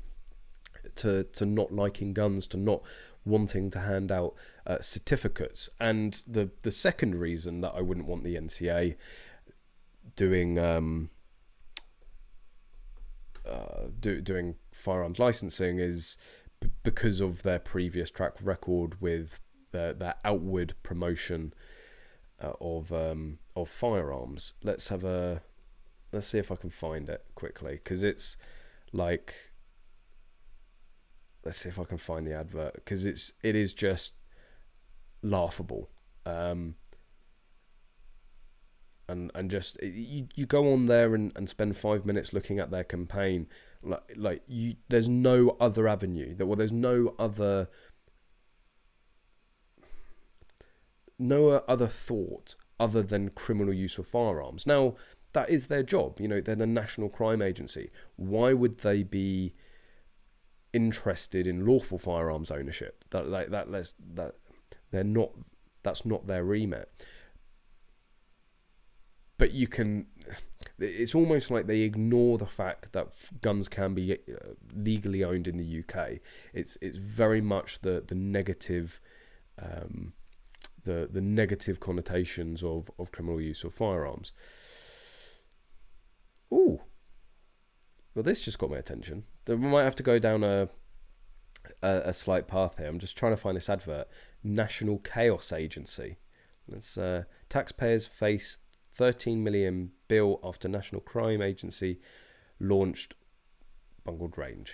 Speaker 1: to not liking guns, to not wanting to hand out certificates. And the second reason that I wouldn't want the NCA doing doing firearms licensing is because of their previous track record with their outward promotion of firearms. Let's see if I can find it quickly, because it's like, let's see if I can find the advert, because it is just laughable. And just you go on there and spend 5 minutes looking at their campaign, there's no other avenue, there's no other thought other than criminal use of firearms. Now, that is their job. They're the National Crime Agency. Why would they be interested in lawful firearms ownership? That's not their remit. But it's almost like they ignore the fact that guns can be legally owned in the UK. It's very much the negative the negative connotations of criminal use of firearms. Ooh, well, this just got my attention. We might have to go down a slight path here. I'm just trying to find this advert. National Chaos Agency. It's taxpayers face 13 million bill after National Crime Agency launched bungled raid.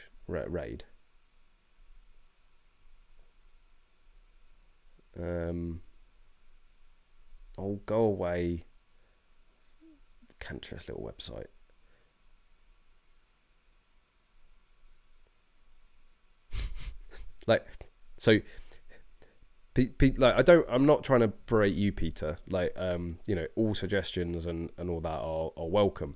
Speaker 1: Oh, go away. Cancerous little website. I'm not trying to berate you, Peter. All suggestions and all that are welcome.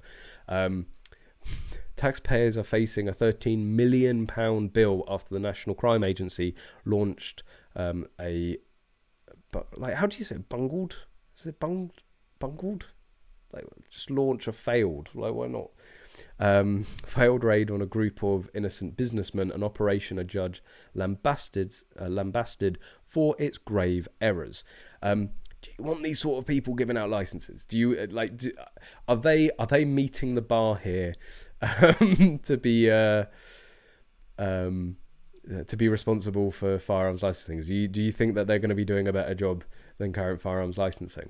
Speaker 1: Taxpayers are facing a £13 million bill after the National Crime Agency launched how do you say it? Bungled? Is it bungled? Just launch a failed. Why not? Failed raid on a group of innocent businessmen, an operation a judge lambasted for its grave errors. Do you want these sort of people giving out licenses? Do you are they meeting the bar here to be responsible for firearms licensing? Do you think that they're going to be doing a better job than current firearms licensing?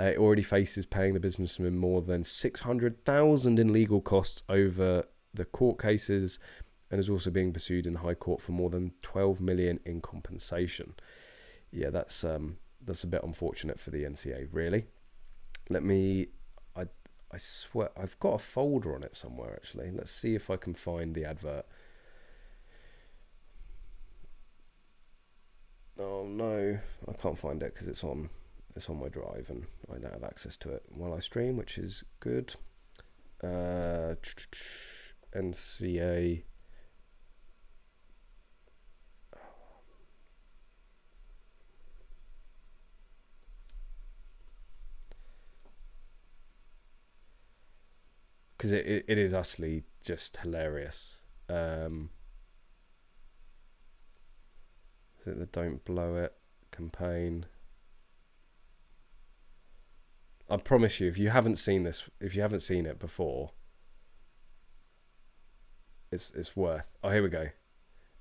Speaker 1: It already faces paying the businessman more than $600,000 in legal costs over the court cases, and is also being pursued in the High Court for more than $12 million in compensation. Yeah, that's a bit unfortunate for the NCA, really. I swear I've got a folder on it somewhere, actually. Let's see if I can find the advert. Oh no, I can't find it because it's on my drive and I don't have access to it while I stream, which is good. NCA. Because it is utterly just hilarious. Is it the Don't Blow It campaign? I promise you, if you haven't seen it before, it's worth. Oh, here we go.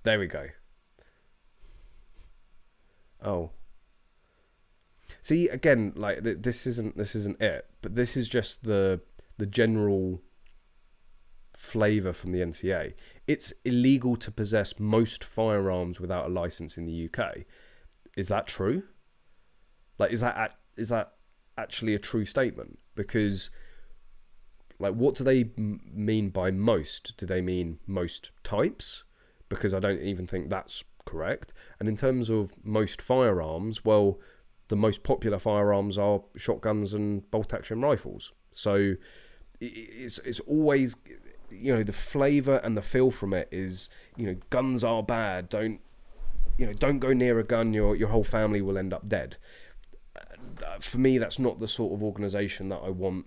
Speaker 1: There we go. Oh. See, again, this isn't it, but this is just the general flavour from the NCA. It's illegal to possess most firearms without a license in the UK. Is that true? Is that actually a true statement? Because what do they mean by most? Do they mean most types? Because I don't even think that's correct. And in terms of most firearms, well, the most popular firearms are shotguns and bolt action rifles. So it's always, the flavour and the feel from it is, guns are bad. Don't go near a gun. Your whole family will end up dead. For me, that's not the sort of organisation that I want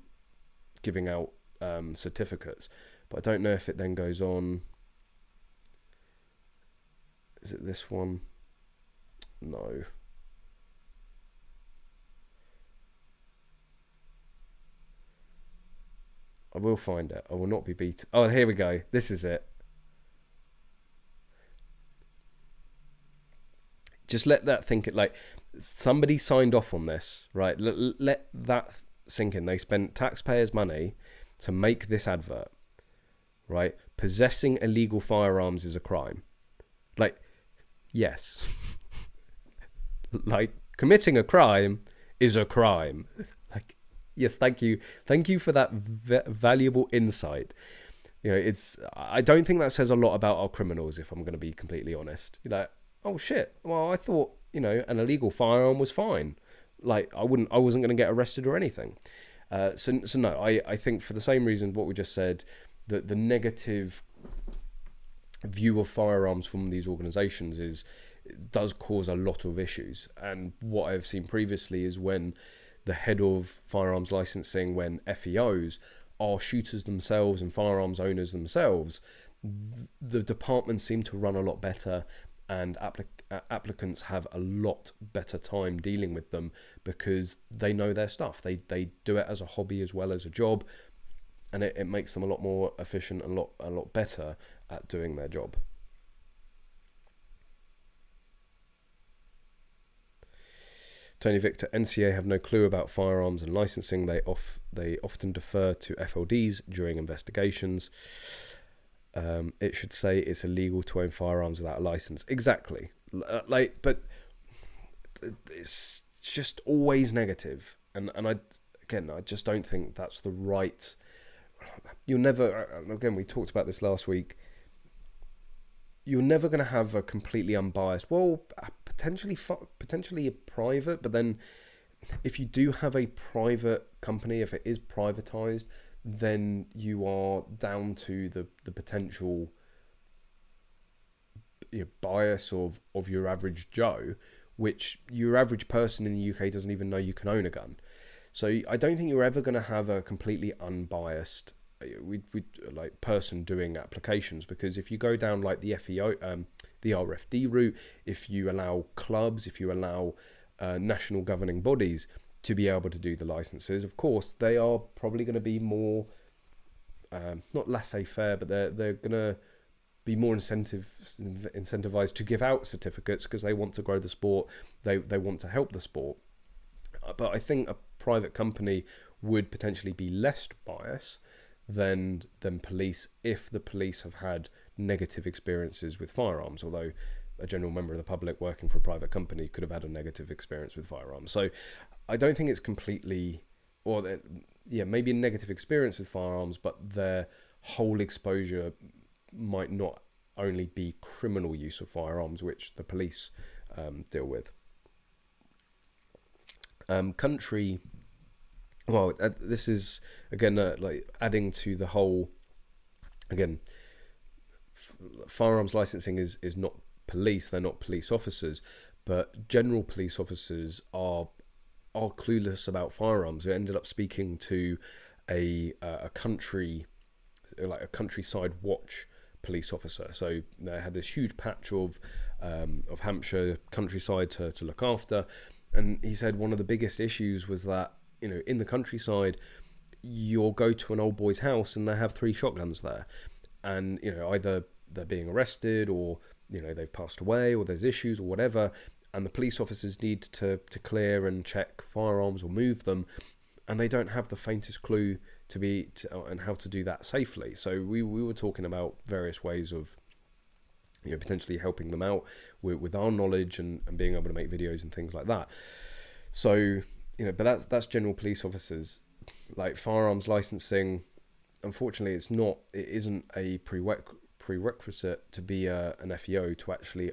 Speaker 1: giving out certificates, but I don't know if it then goes on. Is it this one? No. I will find it. I will not be beaten. Oh, here we go. This is it. Just let that think it, like, somebody signed off on this, right? Let that sink in. They spent taxpayers' money to make this advert, right? Possessing illegal firearms is a crime. Like, yes. Like, committing a crime is a crime. Like, yes, thank you. Thank you for that valuable insight. You know, I don't think that says a lot about our criminals, if I'm going to be completely honest. You're like, oh shit, well, I thought, you know, an illegal firearm was fine. Like, I wasn't going to get arrested or anything. So no, I think for the same reason what we just said, that the negative view of firearms from these organizations does cause a lot of issues. And what I've seen previously is when the head of firearms licensing, when FEOs are shooters themselves and firearms owners themselves, the departments seem to run a lot better, and applicants have a lot better time dealing with them because they know their stuff. They do it as a hobby as well as a job, and it makes them a lot more efficient and a lot better at doing their job. Tony Victor, NCA have no clue about firearms and licensing. They often defer to FLDs during investigations. It should say it's illegal to own firearms without a license. Exactly. But it's just always negative. And I just don't think that's the right. You'll never. Again, we talked about this last week. You're never going to have a completely unbiased. Well, potentially a private, but then if you do have a private company, if it is privatized, then you are down to the potential bias of your average Joe, which your average person in the UK doesn't even know you can own a gun. So I don't think you're ever going to have a completely unbiased person doing applications, because if you go down like the FEO, the RFD route, if you allow clubs, if you allow national governing bodies to be able to do the licenses, of course they are probably going to be more not laissez-faire, but they're going to be more incentivized to give out certificates because they want to grow the sport, they want to help the sport. But I think a private company would potentially be less biased than police if the police have had negative experiences with firearms, although a general member of the public working for a private company could have had a negative experience with firearms. So I don't think it's completely, maybe a negative experience with firearms, but their whole exposure might not only be criminal use of firearms, which the police deal with. This is again like adding to the whole. Again, firearms licensing is not police; they're not police officers, but general police officers are clueless about firearms. We ended up speaking to a countryside watch police officer. So they had this huge patch of Hampshire countryside to look after, and he said one of the biggest issues was that, in the countryside, you'll go to an old boy's house and they have 3 shotguns there, and either they're being arrested or they've passed away or there's issues or whatever, and the police officers need to clear and check firearms or move them, and they don't have the faintest clue and how to do that safely. So we were talking about various ways of potentially helping them out with our knowledge and being able to make videos and things like that. So but that's general police officers. Like firearms licensing, unfortunately, it isn't a prerequisite to be an FEO to actually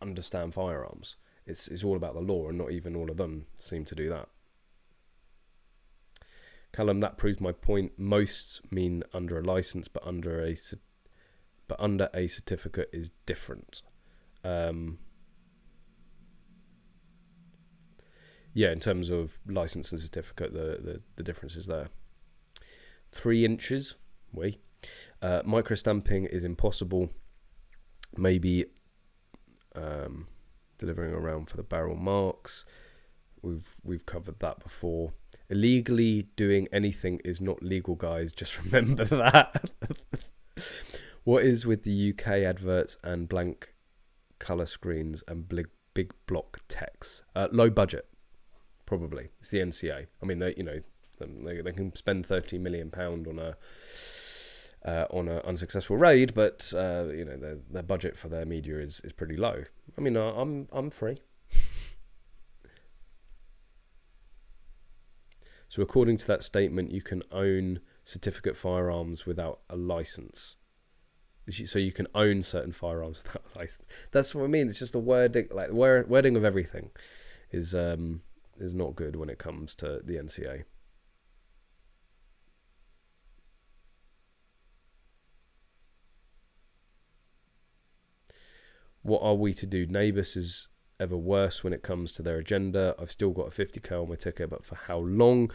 Speaker 1: understand firearms. It's all about the law, and not even all of them seem to do that. Callum, that proves my point. Most mean under a license, but under a certificate is different. In terms of license and certificate, the difference is there. 3 inches. Micro stamping is impossible. Maybe delivering around for the barrel marks. We've covered that before. Illegally doing anything is not legal, guys. Just remember that. What is with the UK adverts and blank colour screens and big block text? Low budget, probably. It's the NCA. I mean, they can spend £30 million on an unsuccessful raid, but their budget for their media is pretty low. I mean, I'm free. So according to that statement, you can own certificate firearms without a license. So you can own certain firearms without a license. That's what I mean. It's just the wording, like the wording of everything, is not good when it comes to the NCA. What are we to do? Neighbours is ever worse when it comes to their agenda. I've still got a 50k on my ticket, but for how long?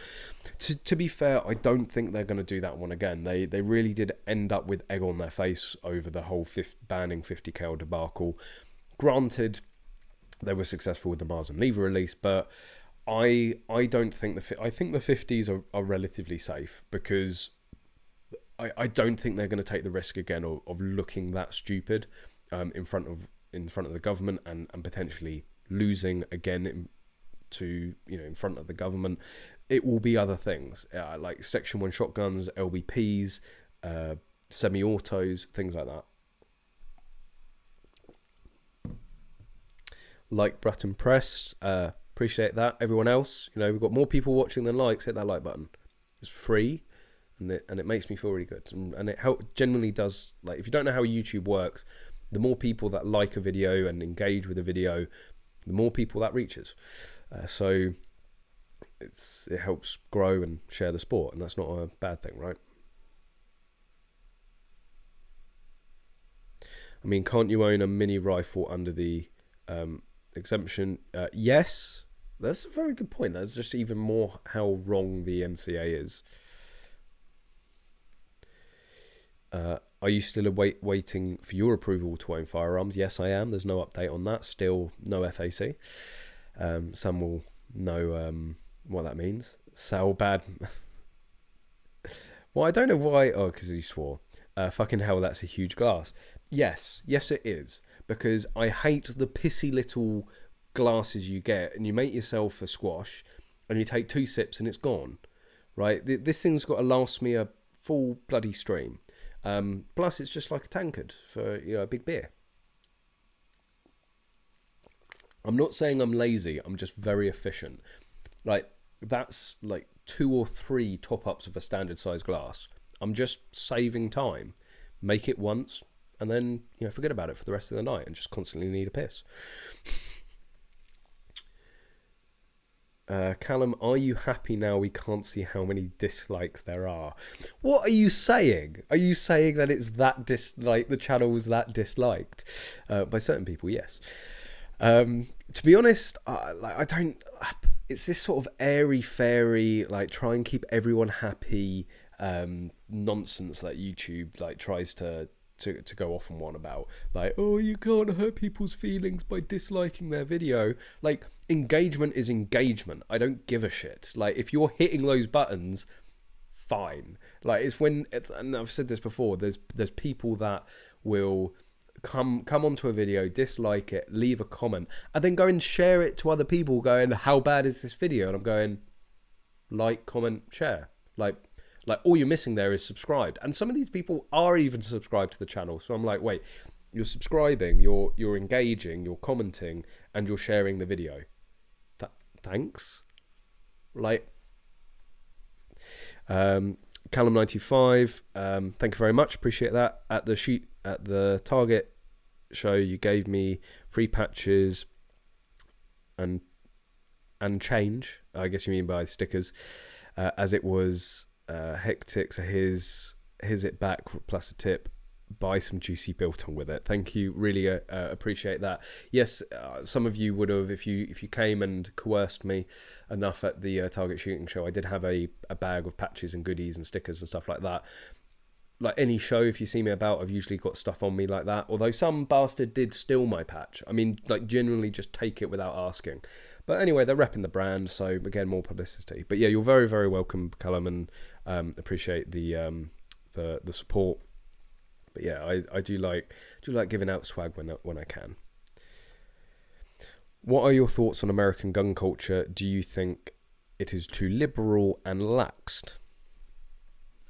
Speaker 1: To be fair, I don't think they're going to do that one again. They really did end up with egg on their face over the whole banning 50k debacle. Granted, they were successful with the Mars and Lever release, but I don't think I think the 50s are relatively safe, because I don't think they're going to take the risk again of looking that stupid in front of the government and potentially losing again in front of the government. It will be other things like Section 1 shotguns, LBPs, semi-autos, things like that. Like Button Press, appreciate that. Everyone else, we've got more people watching than likes. Hit that like button. It's free, and it makes me feel really good, and it genuinely does. Like, if you don't know how YouTube works, the more people that like a video and engage with a video, the more people that reaches. So it helps grow and share the sport, and that's not a bad thing, right? I mean, can't you own a mini rifle under the exemption? Yes, that's a very good point. That's just even more how wrong the NCA is. Are you still waiting for your approval to own firearms? Yes, I am. There's no update on that. Still no FAC. Some will know what that means. So bad. Well, I don't know why. Oh, because he swore. Fucking hell, that's a huge glass. Yes, it is. Because I hate the pissy little glasses you get, and you make yourself a squash, and you take 2 sips and it's gone. Right? This thing's got to last me a full bloody stream. Plus, it's just like a tankard for a big beer. I'm not saying I'm lazy. I'm just very efficient. Like, that's like 2 or 3 top-ups of a standard size glass. I'm just saving time. Make it once, and then forget about it for the rest of the night, and just constantly need a piss. Callum, are you happy now we can't see how many dislikes there are? What are you saying? Are you saying that it's that the channel was that disliked? By certain people, yes. To be honest, I don't. It's this sort of airy-fairy, like, try and keep everyone happy nonsense that YouTube tries to go off and on about. Like, oh, you can't hurt people's feelings by disliking their video. Like, engagement is engagement. I don't give a shit. Like, if you're hitting those buttons, fine. Like, and I've said this before, there's people that will come onto a video, dislike it, leave a comment, and then go and share it to other people going, how bad is this video? And I'm going, like, comment, share. Like all you're missing there is subscribed. And some of these people are even subscribed to the channel. So I'm like, wait, you're subscribing, you're engaging, you're commenting, and you're sharing the video. Thanks. Like, Callum95, thank you very much. Appreciate that. At the Target show, you gave me free patches and change. I guess you mean by stickers, as it was hectic. So here's it back plus a tip. buy some juicy biltong with it. Thank you, really appreciate that. Yes, some of you would have, if you came and coerced me enough at the Target Shooting Show, I did have a bag of patches and goodies and stickers and stuff like that. Like any show, if you see me about, I've usually got stuff on me like that. Although some bastard did steal my patch. I mean, like, genuinely just take it without asking. But anyway, they're repping the brand, so again, more publicity. But yeah, you're very, very welcome, Callum, and appreciate the support. But yeah, I do like giving out swag when I can. What are your thoughts on American gun culture? Do you think it is too liberal and laxed?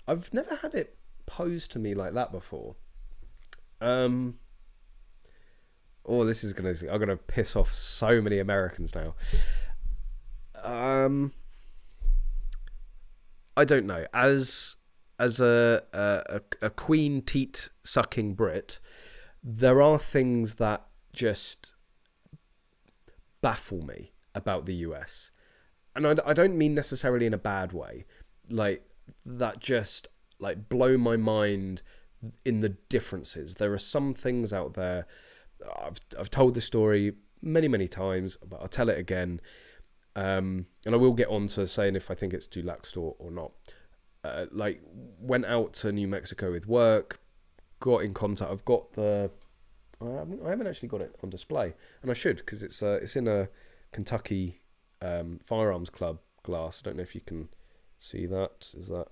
Speaker 1: I've never had it posed to me like that before. I'm gonna piss off so many Americans now. I don't know. As a queen teat sucking Brit, there are things that just baffle me about the US, and I don't mean necessarily in a bad way, like that just like blow my mind in the differences. There are some things out there. I've told this story many times, but I'll tell it again. And I will get on to saying if I think it's too lax or not. Like, went out to New Mexico with work, got in contact. I've got I haven't actually got it on display, and I should, because it's in a Kentucky Firearms Club glass. I don't know if you can see that. Is that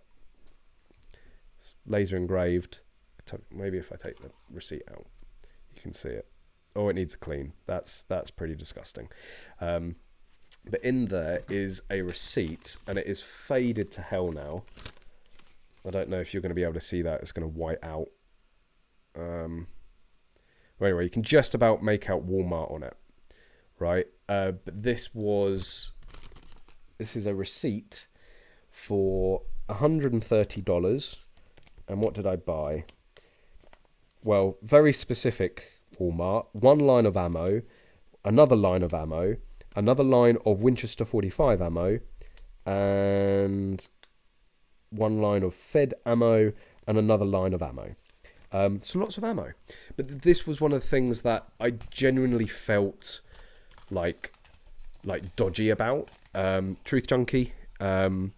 Speaker 1: laser engraved? Maybe if I take the receipt out, you can see it. Oh, it needs a clean. That's pretty disgusting. But in there is a receipt, and it is faded to hell now. I don't know if you're going to be able to see that. It's going to white out. Well, anyway, you can just about make out Walmart on it, right? But this is a receipt for $130. And what did I buy? Well, very specific Walmart. One line of ammo, another line of ammo, another line of Winchester 45 ammo, and one line of Fed ammo, and another line of ammo. So lots of ammo. But this was one of the things that I genuinely felt like dodgy about. Truth Junkie, thank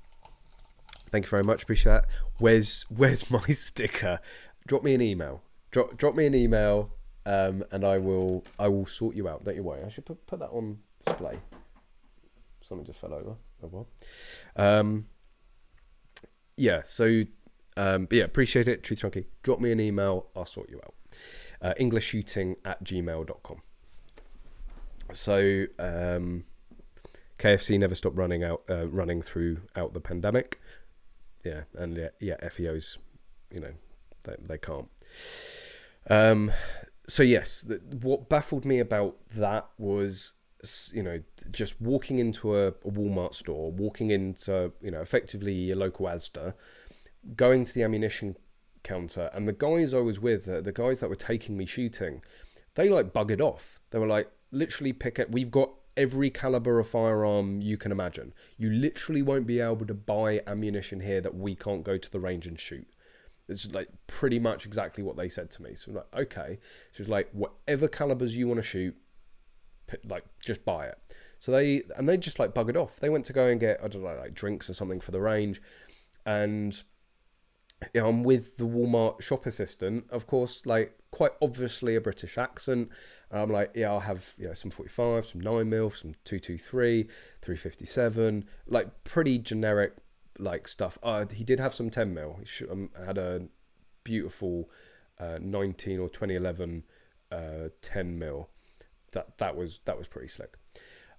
Speaker 1: you very much, appreciate that. Where's my sticker? Drop me an email. Drop me an email, and I will sort you out. Don't you worry. I should put that on display. Something just fell over. Oh well. Yeah. So, but yeah, appreciate it, Truth Junkie. Drop me an email. I'll sort you out. EnglishShooting@gmail.com. So, KFC never stopped running throughout the pandemic. Yeah, and yeah, FEOs, they can't. So yes, what baffled me about that was, just walking into a Walmart store, walking into, effectively your local Asda, going to the ammunition counter, and the guys I was with, the guys that were taking me shooting, they like buggered off. They were like, literally we've got every caliber of firearm you can imagine. You literally won't be able to buy ammunition here that we can't go to the range and shoot. It's like pretty much exactly what they said to me. So I'm like, okay. So it's like, whatever calibers you want to shoot, like, just buy it. So they just like buggered off. They went to go and get, I don't know, like drinks or something for the range. And I'm with the Walmart shop assistant, of course, like quite obviously a British accent. I'm like, yeah, I'll have some 45, some 9mm, some 223, 357, like pretty generic like stuff. He did have some 10mm. He had a beautiful 19 or 2011 10mm. That was pretty slick.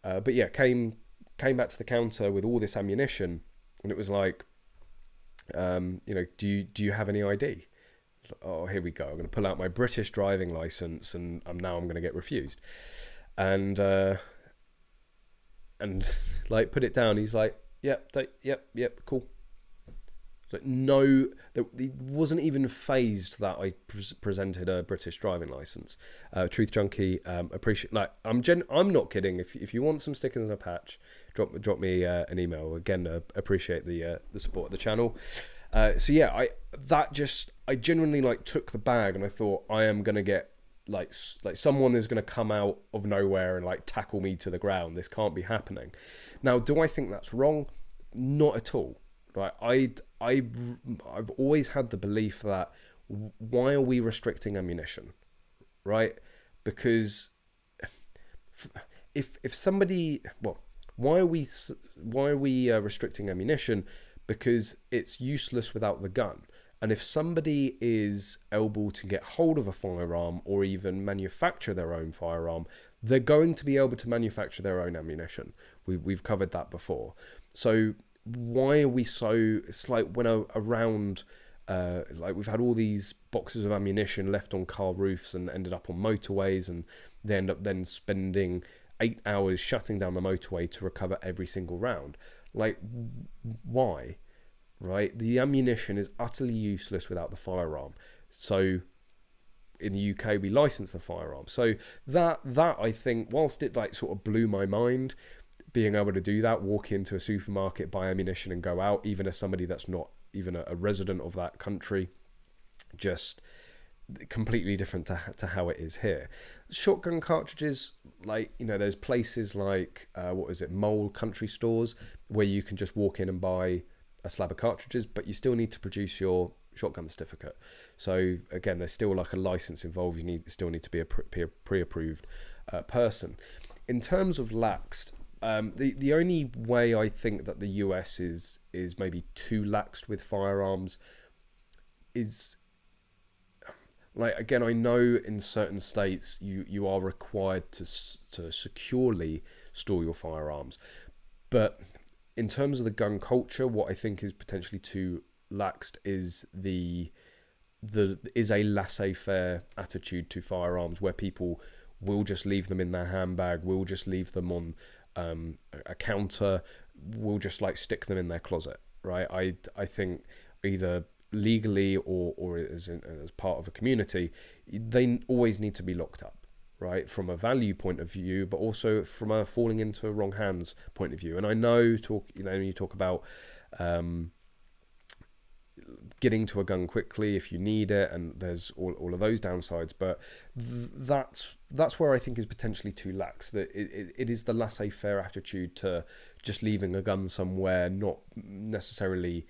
Speaker 1: But yeah, came back to the counter with all this ammunition, and it was like, do you have any ID? Oh, here we go. I'm going to pull out my British driving license, and I'm going to get refused. And like put it down. He's like, yep, cool. Like, no, he wasn't even phased that I presented a British driving license. Truth Junkie, appreciate. Like, I'm not kidding. If you want some stickers and a patch, drop me an email. Again, appreciate the support of the channel. So yeah, I genuinely like took the bag and I thought I am gonna get like someone is gonna come out of nowhere and like tackle me to the ground. This can't be happening. Now, do I think that's wrong? Not at all. Right? I've always had the belief that why are we restricting ammunition, right? Because if somebody, well, why are we restricting ammunition? Because it's useless without the gun. And if somebody is able to get hold of a firearm or even manufacture their own firearm, they're going to be able to manufacture their own ammunition. We've covered that before. So why are we so, it's like when around, like we've had all these boxes of ammunition left on car roofs and ended up on motorways, and they end up then spending 8 hours shutting down the motorway to recover every single round. Like, why? Right? The ammunition is utterly useless without the firearm. So in the UK, we license the firearm. So that I think, whilst it like sort of blew my mind, being able to do that, walk into a supermarket, buy ammunition and go out, even as somebody that's not even a resident of that country, just completely different to how it is here. Shotgun cartridges, like, you know, there's places like Mole country stores where you can just walk in and buy a slab of cartridges, but you still need to produce your shotgun certificate. So again, there's still like a license involved. You still need to be a pre-approved person. In terms of laxed, the only way I think that the US is maybe too laxed with firearms is, like, again, I know in certain states you are required to securely store your firearms, but in terms of the gun culture, what I think is potentially too laxed is a laissez-faire attitude to firearms, where people will just leave them in their handbag, will just leave them on a counter, will just like stick them in their closet, right? I think either legally or as part of a community, they always need to be locked up, right, from a value point of view, but also from a falling into wrong hands point of view. And I know you talk about getting to a gun quickly if you need it, and there's all of those downsides, but that's where I think is potentially too lax. That it is the laissez-faire attitude to just leaving a gun somewhere, not necessarily,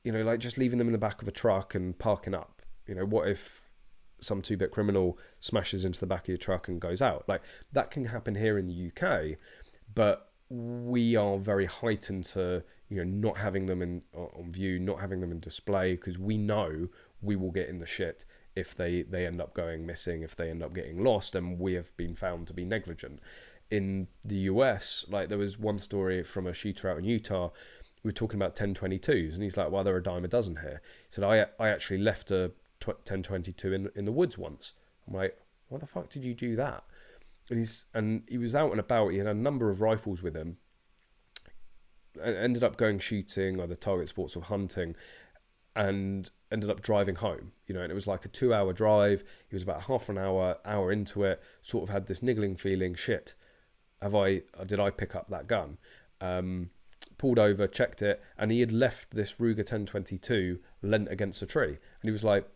Speaker 1: you know, like just leaving them in the back of a truck and parking up. You know, what if some 2-bit criminal smashes into the back of your truck and goes out? Like, that can happen here in the UK, but we are very heightened to, you know, not having them on view, not having them in display, because we know we will get in the shit if they end up going missing, if they end up getting lost, and we have been found to be negligent. In the US, like, there was one story from a shooter out in Utah. We were talking about 1022s, and he's like, well, they're a dime a dozen here. He said, I actually left a 1022 in the woods once. I'm like, why the fuck did you do that? And he was out and about. He had a number of rifles with him, and ended up going shooting, either target sports or hunting, and ended up driving home, you know, and it was like a 2-hour drive. He was about half an hour into it, sort of had this niggling feeling, shit, did I pick up that gun? Pulled over, checked it, and he had left this Ruger 1022 lent against a tree. And he was like,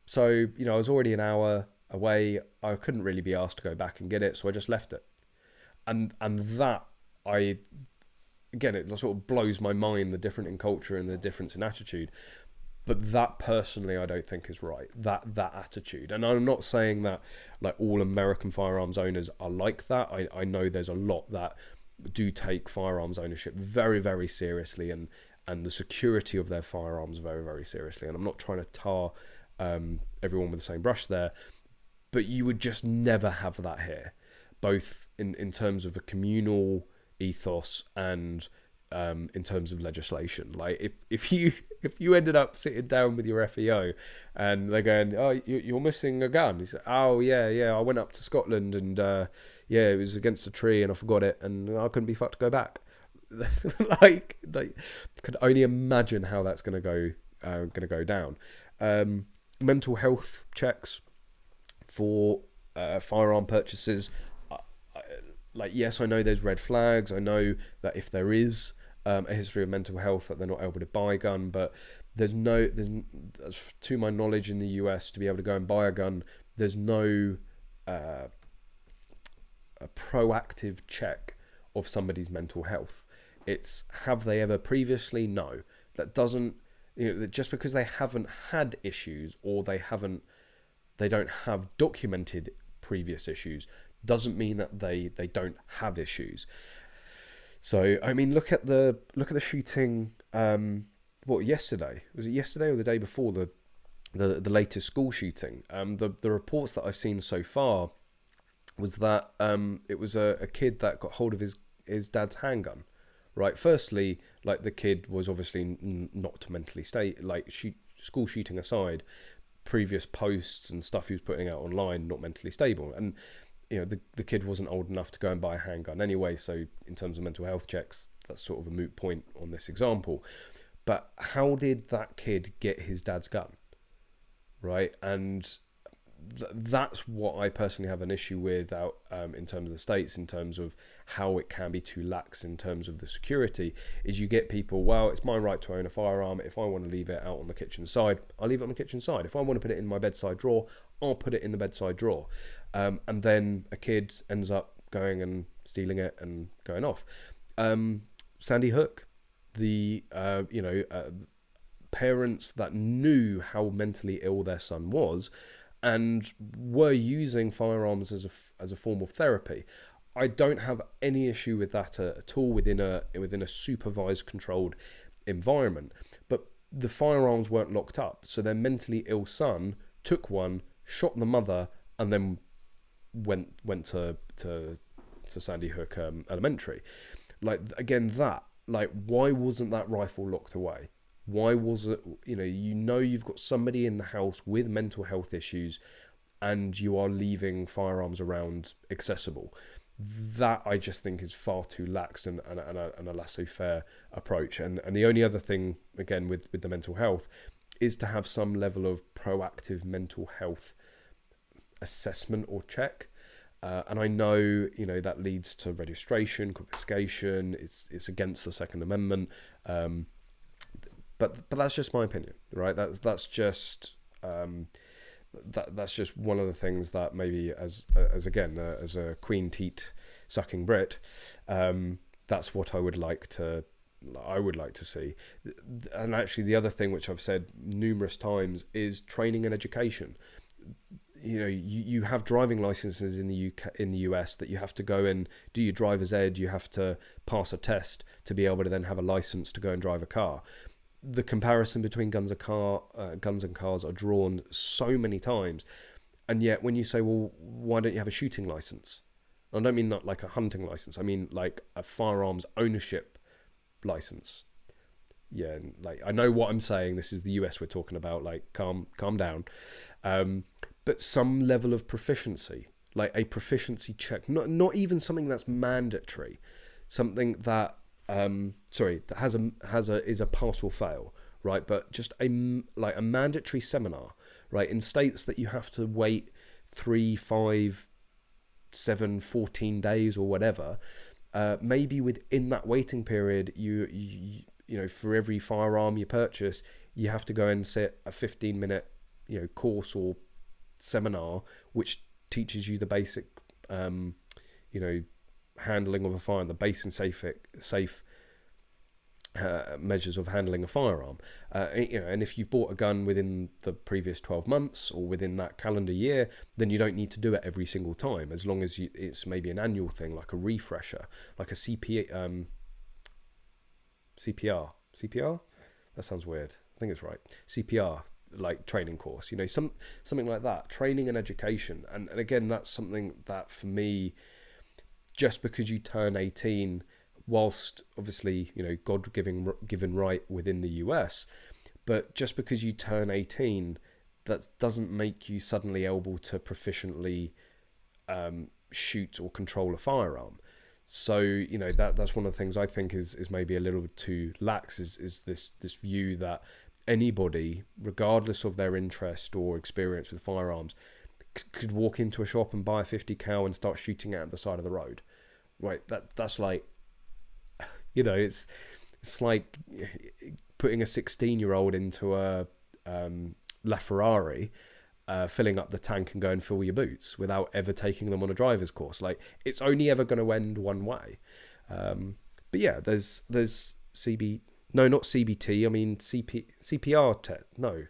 Speaker 1: so, you know, I was already an hour away, I couldn't really be asked to go back and get it, so I just left it. And that, again, it sort of blows my mind, the difference in culture and the difference in attitude. But that personally, I don't think is right, that attitude. And I'm not saying that like all American firearms owners are like that. I know there's a lot that do take firearms ownership very, very seriously, and the security of their firearms very, very seriously. And I'm not trying to tar everyone with the same brush there, but you would just never have that here, both in terms of a communal ethos and in terms of legislation. Like, if you ended up sitting down with your FEO and they're going, oh, you're missing a gun. You say, oh yeah, I went up to Scotland and yeah, it was against a tree and I forgot it and I couldn't be fucked to go back. like I could only imagine how that's gonna go down. Mental health checks for firearm purchases. Like, yes, I know there's red flags. I know that if there is a history of mental health, that they're not able to buy a gun. But to my knowledge in the US, to be able to go and buy a gun, there's no a proactive check of somebody's mental health. It's, have they ever previously? No. That doesn't, just because they haven't had issues, or they don't have documented previous issues, doesn't mean that they don't have issues. So I mean, look at the shooting. Yesterday, was it yesterday or the day before, the latest school shooting? The reports that I've seen so far was that it was a kid that got hold of his dad's handgun. Right. Firstly, like, the kid was obviously not mentally stable. Like, school shooting aside, previous posts and stuff he was putting out online, not mentally stable. And the kid wasn't old enough to go and buy a handgun anyway. So in terms of mental health checks, that's sort of a moot point on this example. But how did that kid get his dad's gun? Right. And that's what I personally have an issue with out in terms of the States, in terms of how it can be too lax in terms of the security, is you get people, well, it's my right to own a firearm. If I want to leave it out on the kitchen side, I'll leave it on the kitchen side. If I want to put it in my bedside drawer, I'll put it in the bedside drawer. And then a kid ends up going and stealing it and going off. Sandy Hook, the parents that knew how mentally ill their son was and were using firearms as a form of therapy. I don't have any issue with that at all within a supervised, controlled environment. But the firearms weren't locked up, so their mentally ill son took one, shot the mother, and then went to Sandy Hook Elementary. Like, again, why wasn't that rifle locked away? Why was it, you've got somebody in the house with mental health issues, and you are leaving firearms around accessible? That, I just think, is far too lax and a laissez-faire approach. And the only other thing, again, with the mental health, is to have some level of proactive mental health assessment or check. And I know, that leads to registration, confiscation. It's against the Second Amendment. But that's just my opinion, right? That's just that's just one of the things that maybe as a Queen Teat sucking Brit, that's what I would like to see. And actually, the other thing which I've said numerous times is training and education. You have driving licenses in the UK, in the US, that you have to go and do your driver's ed. You have to pass a test to be able to then have a license to go and drive a car. The comparison between guns and cars are drawn so many times, and yet when you say, well, why don't you have a shooting license? I don't mean not like a hunting license. I mean like a firearms ownership license. Yeah, like, I know what I'm saying. This is the US we're talking about. Like, calm down. But some level of proficiency, like a proficiency check, not even something that's mandatory, something that that is a pass or fail, right? But just a mandatory seminar, right? In states that you have to wait 3, 5, 7, 14 days or whatever, maybe within that waiting period, you for every firearm you purchase, you have to go and sit a 15-minute course or seminar which teaches you the basic handling of a firearm, the base and safe measures of handling a firearm. And if you've bought a gun within the previous 12 months or within that calendar year, then you don't need to do it every single time, as long as it's maybe an annual thing, like a refresher, like a CPR. That sounds weird. I think it's right. CPR, like training course, something like that, training and education. And again, that's something that for me, just because you turn 18, whilst obviously, God given right within the US, but just because you turn 18, that doesn't make you suddenly able to proficiently shoot or control a firearm. So, that's one of the things I think is maybe a little bit too lax, is this view that anybody, regardless of their interest or experience with firearms, could walk into a shop and buy a 50 cal and start shooting it at the side of the road. Right, that's like, it's like putting a 16-year-old into a LaFerrari, filling up the tank and go and fill your boots without ever taking them on a driver's course. Like, it's only ever going to end one way. But yeah, there's no, not CBT. I mean CPR test. No,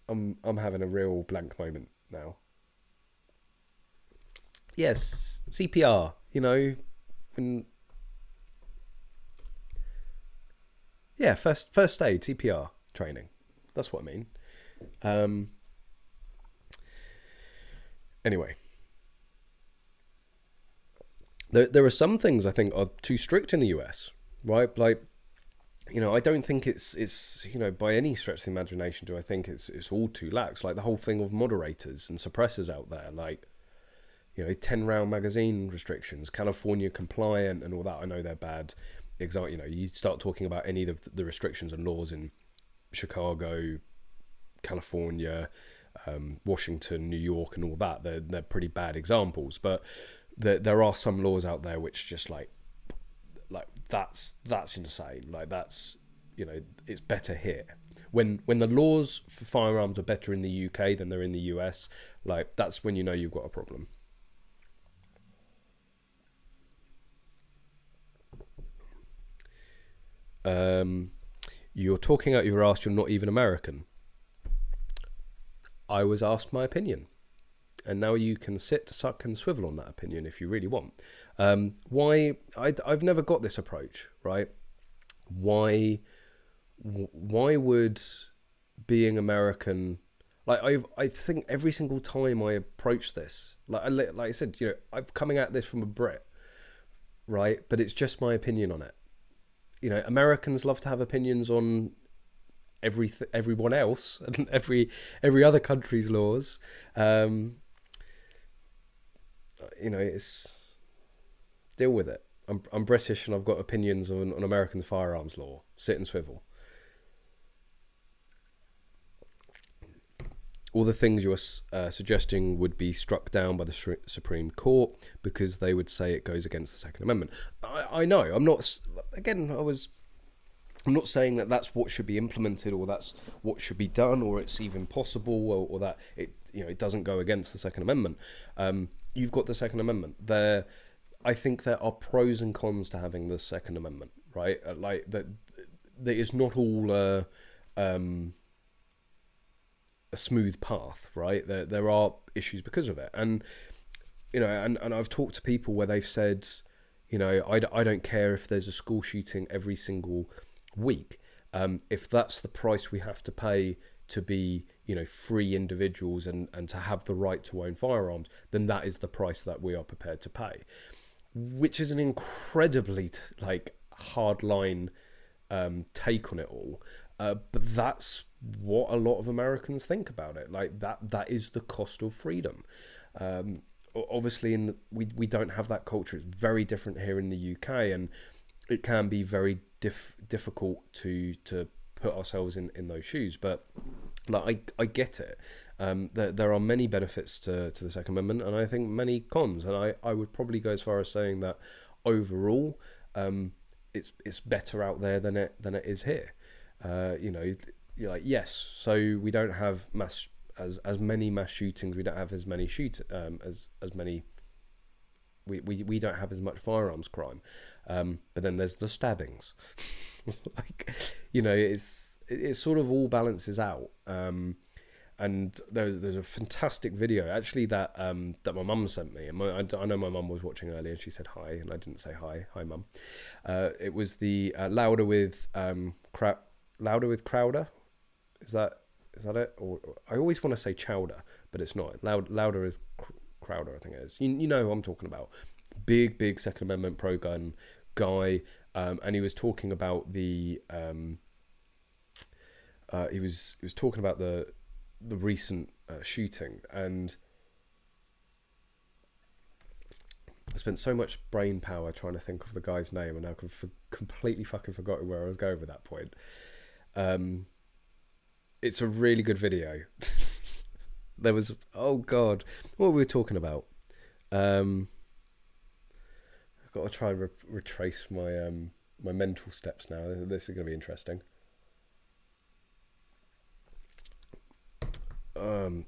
Speaker 1: I'm having a real blank moment now. Yes, CPR. You know, yeah, first aid, CPR training. That's what I mean. Anyway, there are some things I think are too strict in the US, right? Like, you know, I don't think it's you know, by any stretch of the imagination do I think it's all too lax. Like the whole thing of moderators and suppressors out there, like, you know, 10-round magazine restrictions, California compliant and all that. I know they're bad. You know, you start talking about any of the restrictions and laws in Chicago, California, Washington, New York, and all that. They're pretty bad examples, but there are some laws out there which just like that's insane. Like, that's, you know, it's better here. When the laws for firearms are better in the UK than they're in the US, like, that's when you know you've got a problem. You're talking out your ass, you're not even American. I was asked my opinion, and now you can sit, suck and swivel on that opinion if you really want. Why? I've never got this approach, right? Why would being American, like, I think every single time I approach this, like I said, you know, I'm coming at this from a Brit, right? But it's just my opinion on it. You know, Americans love to have opinions on everyone else and every other country's laws. You know, it's, deal with it. I'm British and I've got opinions on American firearms law. Sit and swivel. All the things you're suggesting would be struck down by the Supreme Court because they would say it goes against the Second Amendment. I know. I'm not saying that that's what should be implemented or that's what should be done or it's even possible or that it, you know, it doesn't go against the Second Amendment. You've got the Second Amendment. I think there are pros and cons to having the Second Amendment, right? Like that is not all a smooth path, right? There are issues because of it, and you know, and I've talked to people where they've said, you know, I don't care if there's a school shooting every single week, if that's the price we have to pay to be, you know, free individuals and to have the right to own firearms, then that is the price that we are prepared to pay, which is an incredibly like hardline take on it all, but that's what a lot of Americans think about it. Like that is the cost of freedom. Obviously we don't have that culture. It's very different here in the UK, and it can be very difficult to put ourselves in those shoes. But like I get it. There are many benefits to the Second Amendment, and I think many cons, and I would probably go as far as saying that overall it's better out there than it is here. You know, you're like, yes, so we don't have as many mass shootings, we don't have as many as many, we don't have as much firearms crime, but then there's the stabbings. Like, you know, it sort of all balances out. And there's a fantastic video actually that my mum sent me, and I know my mum was watching earlier and she said hi, and I didn't say hi mum. It was the Louder with Crowder. Is that it? Or I always want to say Chowder, but it's not. Louder is Crowder, I think it is. You know who I'm talking about. Big Second Amendment pro-gun guy, and he was talking about the he was talking about the recent shooting, and I spent so much brain power trying to think of the guy's name, and I completely fucking forgotten where I was going with that point. It's a really good video. There was, oh god, what were we talking about? I've got to try and retrace my my mental steps now. This is going to be interesting.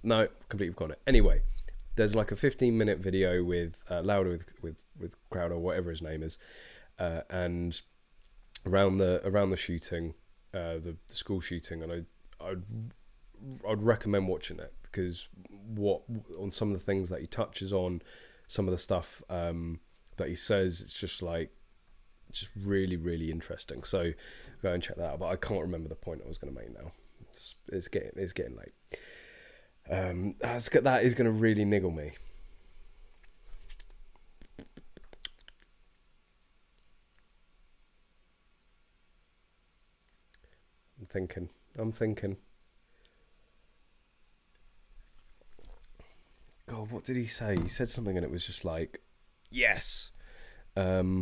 Speaker 1: No, completely forgotten it. Anyway, there's like a 15-minute video with Louder with Crowder, whatever his name is, and around the shooting, the school shooting, and I'd recommend watching it, because on some of the things that he touches on, some of the stuff that he says, it's just really, really interesting. So go and check that out. But I can't remember the point I was going to make now. It's getting late. That is going to really niggle me. I'm thinking. God, what did he say? He said something and it was just like, yes. No,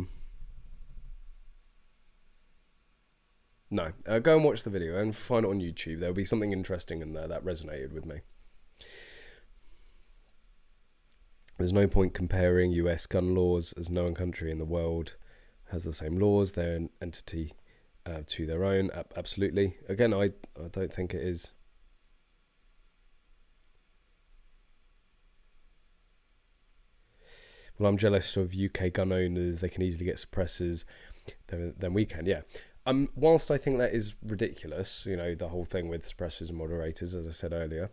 Speaker 1: go and watch the video and find it on YouTube. There'll be something interesting in there that resonated with me. There's no point comparing US gun laws, as no one country in the world has the same laws. They're an entity to their own. Absolutely. Again, I don't think it is. Well, I'm jealous of UK gun owners. They can easily get suppressors than we can. Yeah. Whilst I think that is ridiculous, you know, the whole thing with suppressors and moderators, as I said earlier,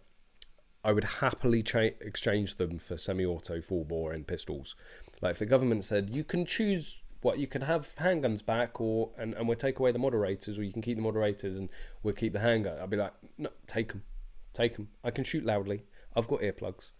Speaker 1: I would happily exchange them for semi-auto, full bore, and pistols. Like if the government said you can choose what, you can have handguns back, and we'll take away the moderators, or you can keep the moderators and we'll keep the handgun, I'd be like, no, take them. I can shoot loudly. I've got earplugs.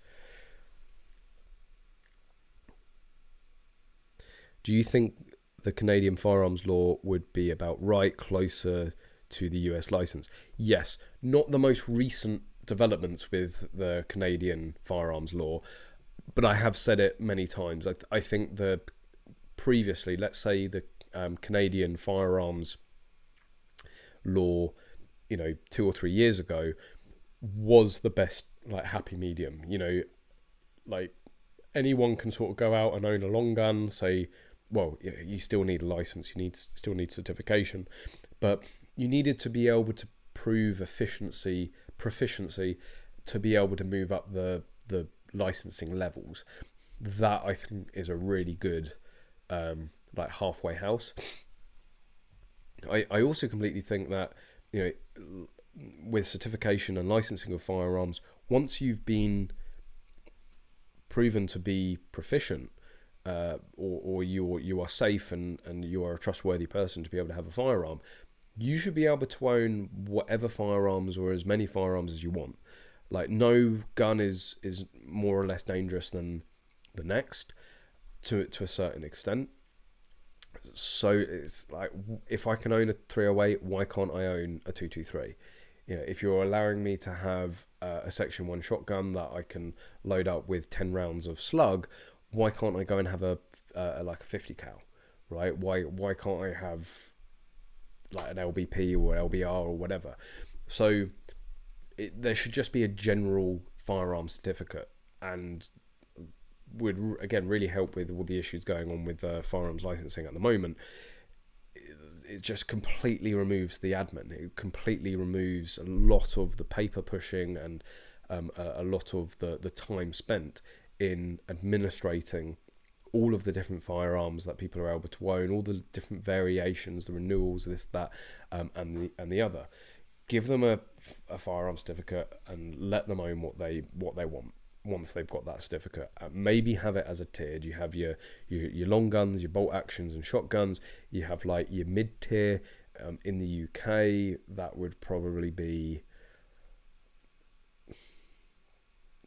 Speaker 1: Do you think the Canadian firearms law would be about right, closer to the US license? Yes, not the most recent developments with the Canadian firearms law, but I have said it many times. I think the previously, let's say the Canadian firearms law, you know, 2 or 3 years ago, was the best, like, happy medium. You know, like anyone can sort of go out and own a long gun, say, well, you still need a license, still need certification, but you needed to be able to prove proficiency to be able to move up the licensing levels. That, I think, is a really good like halfway house. I also completely think that, you know, with certification and licensing of firearms, once you've been proven to be proficient, or you are safe and you are a trustworthy person to be able to have a firearm, you should be able to own whatever firearms or as many firearms as you want. Like, no gun is more or less dangerous than the next to a certain extent. So it's like, if I can own a 308, why can't I own a 223? You know, if you're allowing me to have a Section 1 shotgun that I can load up with 10 rounds of slug, why can't I go and have a like a 50 cal, right? Why can't I have like an LBP or LBR or whatever? So there should just be a general firearm certificate, and would again really help with all the issues going on with firearms licensing at the moment. It just completely removes the admin. It completely removes a lot of the paper pushing and a lot of the time spent in administrating all of the different firearms that people are able to own, all the different variations, the renewals, this, that, and the other. Give them a firearm certificate and let them own what they want once they've got that certificate. Maybe have it as a tiered. You have your long guns, your bolt actions and shotguns. You have like your mid tier. In the UK, that would probably be, I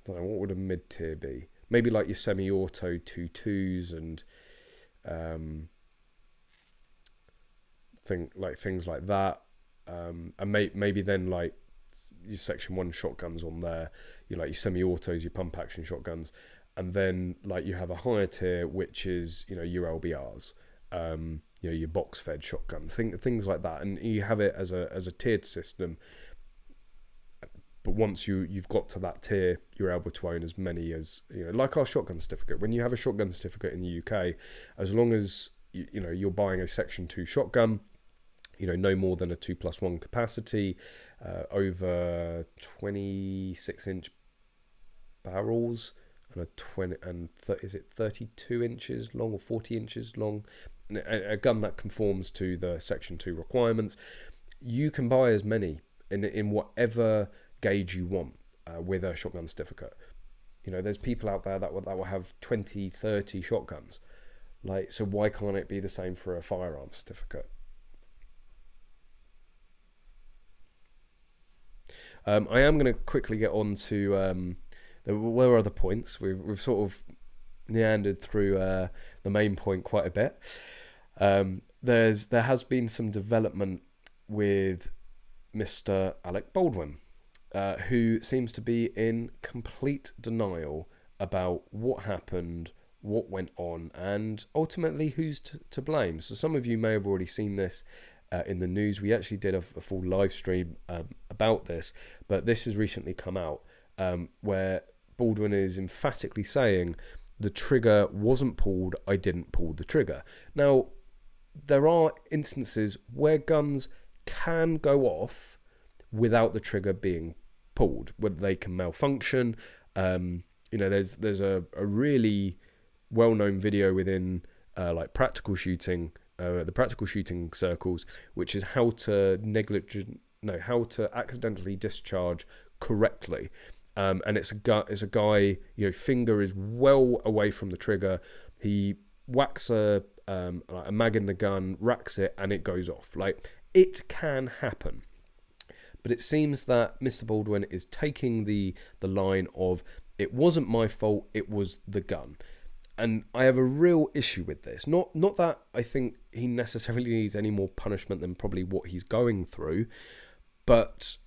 Speaker 1: don't know, what would a mid tier be? Maybe like your semi-auto 2.2s and things like that. And maybe then like your Section 1 shotguns on there, you like your semi-autos, your pump action shotguns, and then like you have a higher tier, which is, you know, your LBRs, you know, your box fed shotguns, things like that, and you have it as a tiered system. But once you've got to that tier, you're able to own as many as, you know, like our shotgun certificate. When you have a shotgun certificate in the UK, as long as you know, you're buying a Section 2 shotgun, you know, no more than a 2+1 capacity, over 26-inch barrels, and is it 32 inches long or 40 inches long, a gun that conforms to the Section 2 requirements. You can buy as many in whatever gauge you want with a shotgun certificate. You know, there's people out there that will have 20, 30 shotguns. Like, so why can't it be the same for a firearm certificate? I am going to quickly get on to there were other points. We've sort of meandered through the main point quite a bit. There has been some development with Mr. Alec Baldwin, who seems to be in complete denial about what happened, what went on, and ultimately who's to blame. So some of you may have already seen this in the news. We actually did a full live stream about this, but this has recently come out where Baldwin is emphatically saying the trigger wasn't pulled, I didn't pull the trigger. Now, there are instances where guns can go off without the trigger being pulled, whether they can malfunction. You know, there's a really well-known video within like practical shooting, the practical shooting circles, which is how to accidentally discharge correctly. And it's a guy, you know, finger is well away from the trigger. He whacks a mag in the gun, racks it, and it goes off. Like, it can happen. But it seems that Mr. Baldwin is taking the line of, it wasn't my fault, it was the gun. And I have a real issue with this. Not that I think he necessarily needs any more punishment than probably what he's going through, but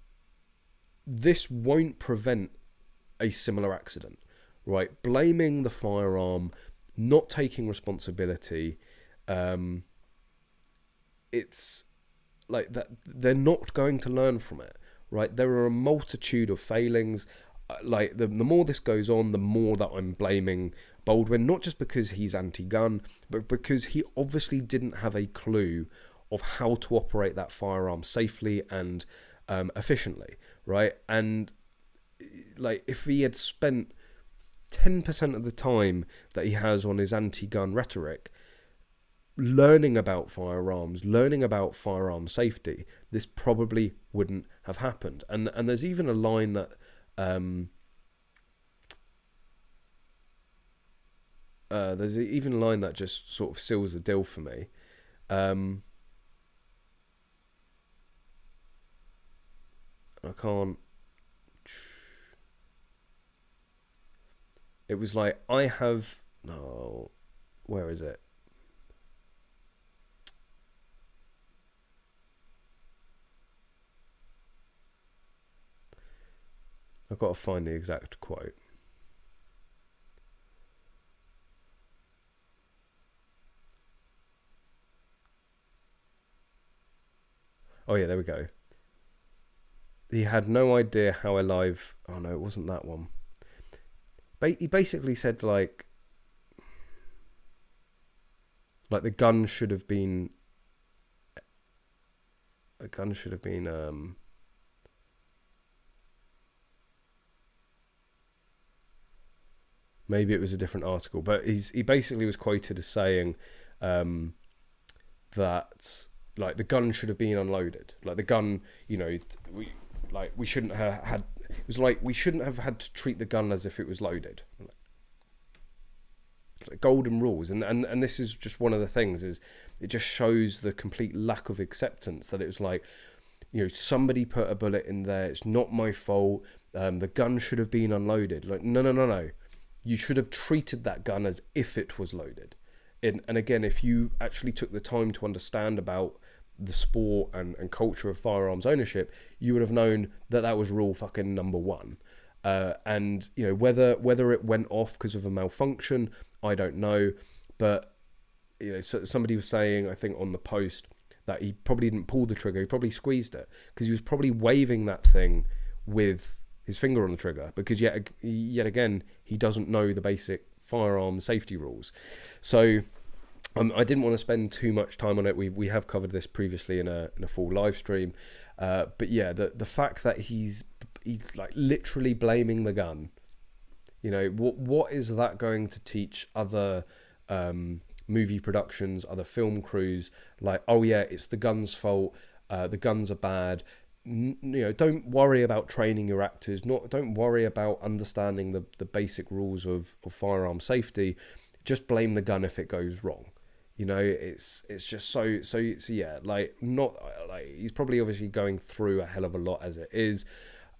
Speaker 1: this won't prevent a similar accident, right? Blaming the firearm, not taking responsibility, it's like that. They're not going to learn from it, right? There are a multitude of failings. Like the more this goes on, the more that I'm blaming Baldwin, not just because he's anti-gun, but because he obviously didn't have a clue of how to operate that firearm safely and efficiently, right? And like, if he had spent 10% of the time that he has on his anti-gun rhetoric learning about firearms, learning about firearm safety, this probably wouldn't have happened. And there's even a line that there's even a line that just sort of seals the deal for me. I can't. It was like, I have no. Where is it? I've got to find the exact quote. Oh yeah, there we go. He had no idea how alive. Oh no, it wasn't that one. He basically said like the gun should have been. A gun should have been. Maybe it was a different article, but he basically was quoted as saying that like the gun should have been unloaded. Like the gun, you know, we shouldn't have had. It was like we shouldn't have had to treat the gun as if it was loaded. Like golden rules, and this is just one of the things. Is it just shows the complete lack of acceptance that it was like, you know, somebody put a bullet in there. It's not my fault. The gun should have been unloaded. Like no. You should have treated that gun as if it was loaded. And again, if you actually took the time to understand about the sport and culture of firearms ownership, you would have known that was rule fucking number one. And you know, whether it went off because of a malfunction, I don't know. But you know, so somebody was saying, I think on the post, that he probably didn't pull the trigger. He probably squeezed it because he was probably waving that thing with his finger on the trigger, because yet again he doesn't know the basic firearm safety rules. So I didn't want to spend too much time on it. We have covered this previously in a full live stream, but yeah, the fact that he's like literally blaming the gun. You know, what is that going to teach other movie productions, other film crews? Like, oh yeah, it's the gun's fault. The guns are bad. You know, don't worry about training your actors. Don't worry about understanding the basic rules of firearm safety. Just blame the gun if it goes wrong. You know, it's just so yeah, like, not like, he's probably obviously going through a hell of a lot as it is.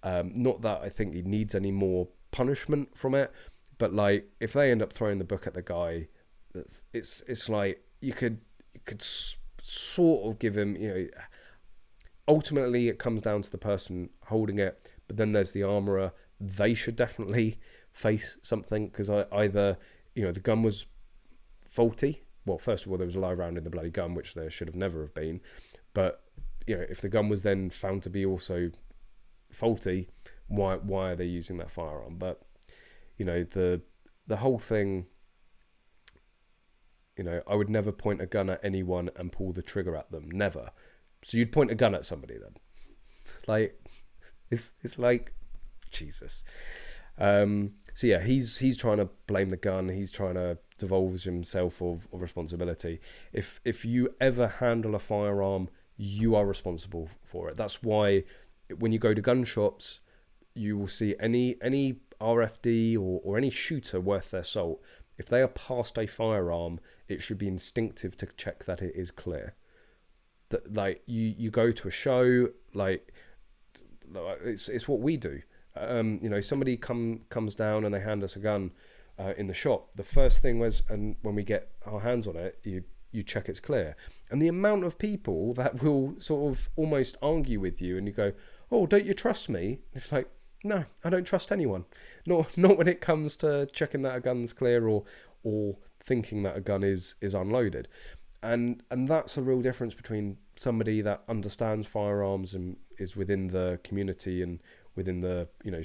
Speaker 1: Not that I think he needs any more punishment from it, but like, if they end up throwing the book at the guy, it's like you could sort of give him, you know, ultimately it comes down to the person holding it, but then there's the armorer. They should definitely face something, because either, you know, the gun was faulty. Well, first of all, there was a live round in the bloody gun, which there should have never have been. But, you know, if the gun was then found to be also faulty, why are they using that firearm? But, you know, the whole thing, you know, I would never point a gun at anyone and pull the trigger at them. Never. So you'd point a gun at somebody then. Like, it's like, Jesus. So yeah, he's trying to blame the gun. He's trying to devolve himself of responsibility. If you ever handle a firearm, you are responsible for it. That's why when you go to gun shops, you will see any RFD or any shooter worth their salt. If they are past a firearm, it should be instinctive to check that it is clear. That, like, you go to a show, like it's what we do. You know, somebody comes down and they hand us a gun in the shop. The first thing was, and when we get our hands on it, you check it's clear. And the amount of people that will sort of almost argue with you, and you go, "Oh, don't you trust me?" It's like, no, I don't trust anyone. Not when it comes to checking that a gun's clear or thinking that a gun is unloaded. And that's the real difference between somebody that understands firearms and is within the community and within the, you know,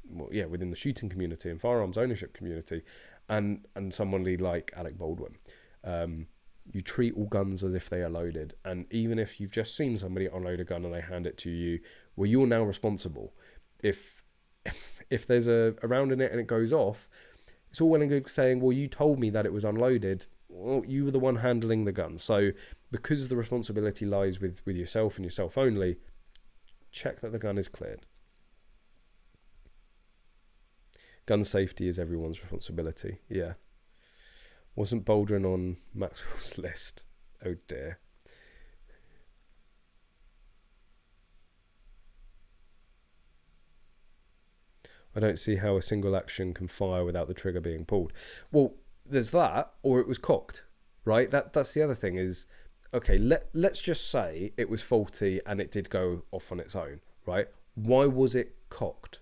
Speaker 1: well, yeah, within the shooting community and firearms ownership community, and somebody like Alec Baldwin. You treat all guns as if they are loaded, and even if you've just seen somebody unload a gun and they hand it to you, well, you're now responsible. If there's a round in it and it goes off, it's all well and good saying, well, you told me that it was unloaded. Well, you were the one handling the gun. So because the responsibility lies with yourself and yourself only, check that the gun is cleared. Gun safety is everyone's responsibility. Yeah. Wasn't Baldwin on Maxwell's list? Oh dear. I don't see how a single action can fire without the trigger being pulled. Well, there's that, or it was cocked, right? That's the other thing is, okay, let's just say it was faulty and it did go off on its own, right? Why was it cocked?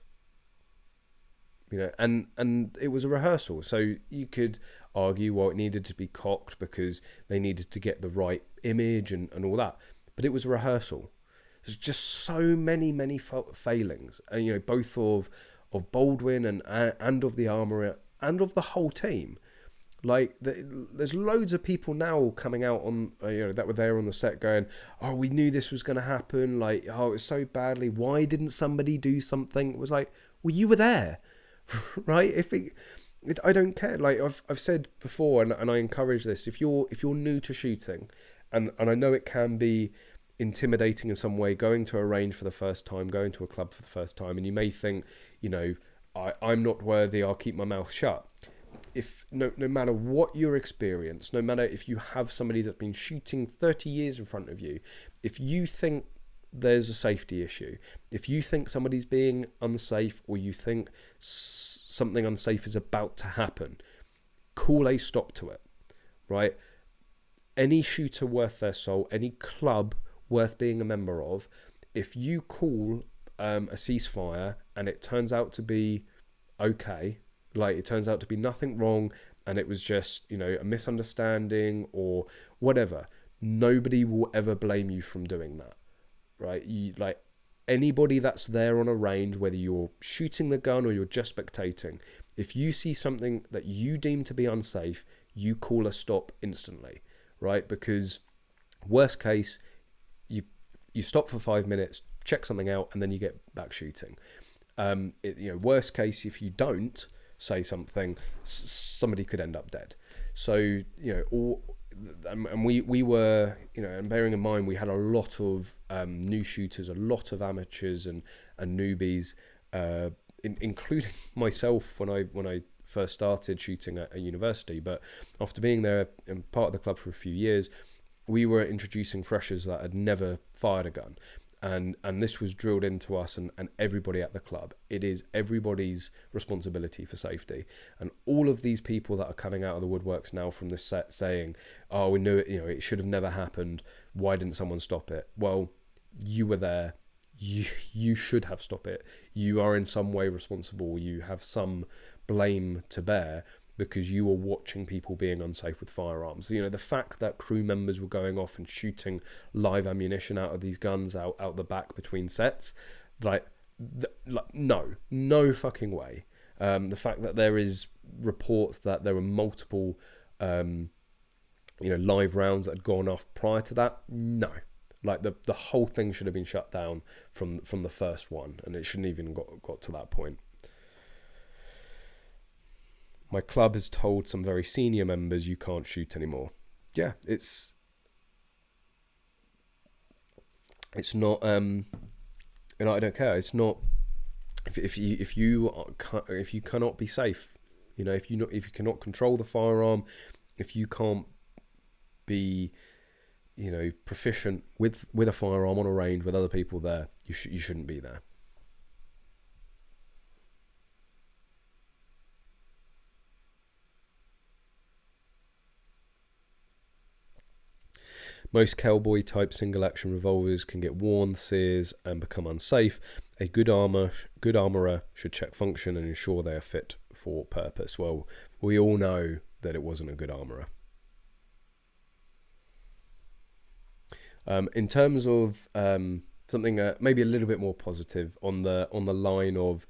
Speaker 1: You know, and it was a rehearsal, so you could argue, well, it needed to be cocked because they needed to get the right image and all that, but it was a rehearsal. There's just so many failings, and you know, both of Baldwin and of the armourer and of the whole team. Like, there's loads of people now coming out on, you know, that were there on the set going, oh, we knew this was going to happen. Like, oh, it was so badly. Why didn't somebody do something? It was like, well, you were there, right? I don't care. Like I've said before, and I encourage this. If you're new to shooting, and I know it can be intimidating in some way, going to a range for the first time, going to a club for the first time, and you may think, you know, I'm not worthy, I'll keep my mouth shut. If no matter what your experience, no matter if you have somebody that's been shooting 30 years in front of you, if you think there's a safety issue, if you think somebody's being unsafe, or you think something unsafe is about to happen, call a stop to it, right? Any shooter worth their salt, any club worth being a member of, if you call a ceasefire and it turns out to be okay, like it turns out to be nothing wrong and it was just, you know, a misunderstanding or whatever, nobody will ever blame you from doing that, right? Like, anybody that's there on a range, whether you're shooting the gun or you're just spectating, if you see something that you deem to be unsafe, you call a stop instantly. right? Because worst case, you stop for 5 minutes, check something out, and then you get back shooting. Worst case, if you don't say something, somebody could end up dead. So, and we were, and bearing in mind, we had a lot of new shooters, a lot of amateurs and newbies, including myself when I first started shooting at a university. But after being there and part of the club for a few years, we were introducing freshers that had never fired a gun. And this was drilled into us and everybody at the club. It is everybody's responsibility for safety. And all of these people that are coming out of the woodworks now from this set saying, oh, we knew it, it should have never happened. Why didn't someone stop it? Well, you were there. You should have stopped it. You are in some way responsible. You have some blame to bear because you were watching people being unsafe with firearms. The fact that crew members were going off and shooting live ammunition out of these guns out the back between sets, no fucking way. The fact that there is reports that there were multiple, live rounds that had gone off prior to that, no. Like the whole thing should have been shut down from the first one, and it shouldn't even got to that point. My club has told some very senior members you can't shoot anymore. Yeah, it's not. I don't care. It's not. If you cannot be safe, if you cannot control the firearm, if you can't be, proficient with a firearm on a range with other people there, you shouldn't be there. Most cowboy-type single-action revolvers can get worn, sears, and become unsafe. A good armourer should check function and ensure they are fit for purpose. Well, we all know that it wasn't a good armourer. In terms of something maybe a little bit more positive on the line of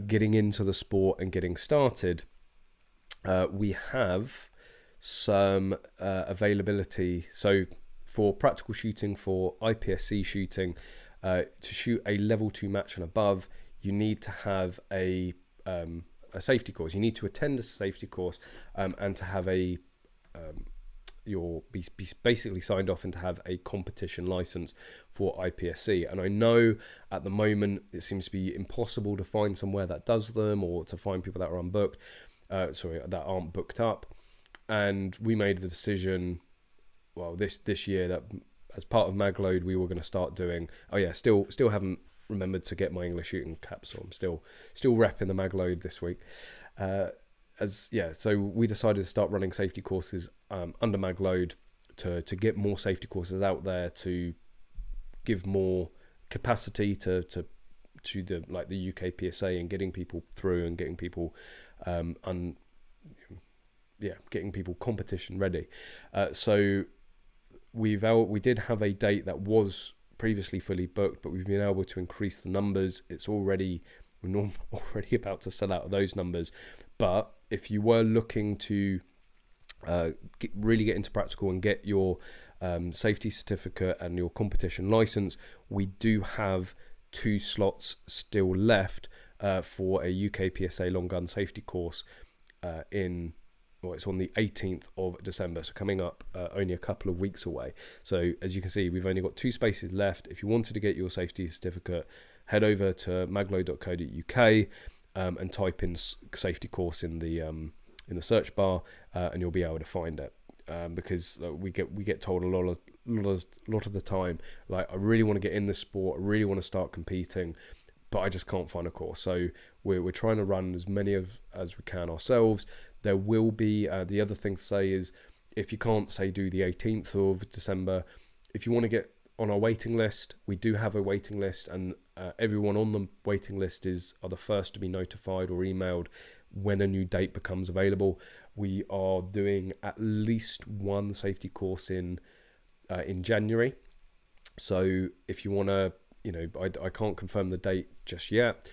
Speaker 1: getting into the sport and getting started, we have some availability. So for practical shooting, for IPSC shooting, to shoot a level 2 match and above, you need to have a safety course. You need to attend a safety course and to have you'll be basically signed off and to have a competition license for IPSC. And I know at the moment it seems to be impossible to find somewhere that does them, or to find people that are unbooked, that aren't booked up. And we made the decision, this year, that as part of Magload we were going to start doing. Still haven't remembered to get my EnglishShooting cap, so I'm still repping the Magload this week. So we decided to start running safety courses under Magload to get more safety courses out there, to give more capacity to the UK PSA and getting people through and getting people getting people competition ready. So we did have a date that was previously fully booked, but we've been able to increase the numbers. We're already about to sell out of those numbers. But if you were looking to really get into practical and get your safety certificate and your competition license, we do have 2 slots still left for a UK PSA long gun safety course it's on the 18th of December, so coming up only a couple of weeks away. So as you can see, we've only got 2 spaces left. If you wanted to get your safety certificate, head over to magload.co.uk and type in safety course in the search bar, and you'll be able to find it. Because we get told a lot of the time, like, I really want to get in this sport, I really want to start competing, but I just can't find a course. So we're trying to run as many as we can ourselves. There will be the other thing to say is, if you can't do the 18th of December, if you want to get on our waiting list, we do have a waiting list, and everyone on the waiting list are the first to be notified or emailed when a new date becomes available. We are doing at least 1 safety course in January. So if you want to, I can't confirm the date just yet,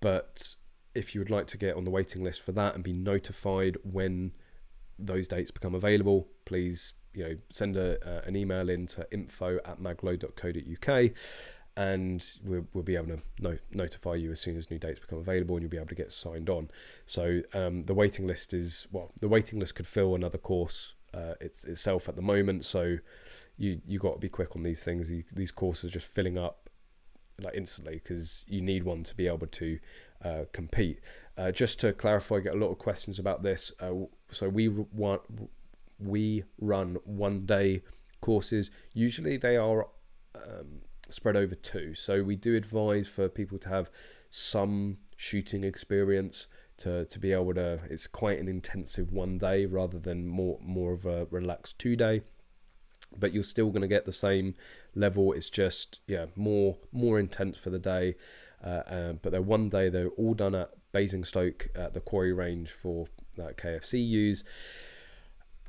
Speaker 1: but if you would like to get on the waiting list for that and be notified when those dates become available, please send an email in to info@magload.co.uk, and we'll be able to notify you as soon as new dates become available, and you'll be able to get signed on. So the waiting list could fill another course itself at the moment. So you got to be quick on these things. These courses are just filling up like instantly, because you need one to be able to compete. Just to clarify, I get a lot of questions about this. So we run 1 day courses. Usually they are spread over 2. So we do advise for people to have some shooting experience to be able to. It's quite an intensive 1 day rather than more of a relaxed 2 day. But you're still going to get the same level. It's just more intense for the day. But they're 1 day. They're all done at Basingstoke at the quarry range for KFC use.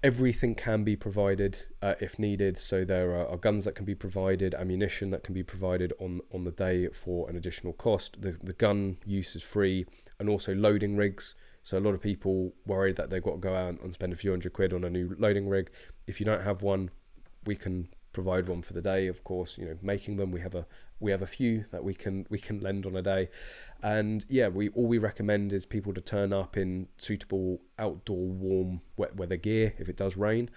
Speaker 1: Everything can be provided if needed. So there are guns that can be provided, ammunition that can be provided on the day for an additional cost. The gun use is free, and also loading rigs. So a lot of people worried that they've got to go out and spend a few £100 on a new loading rig. If you don't have one, we can provide one for the day. Of course, making them, we have a few that we can lend on a day. And all we recommend is people to turn up in suitable outdoor warm wet weather gear if it does rain,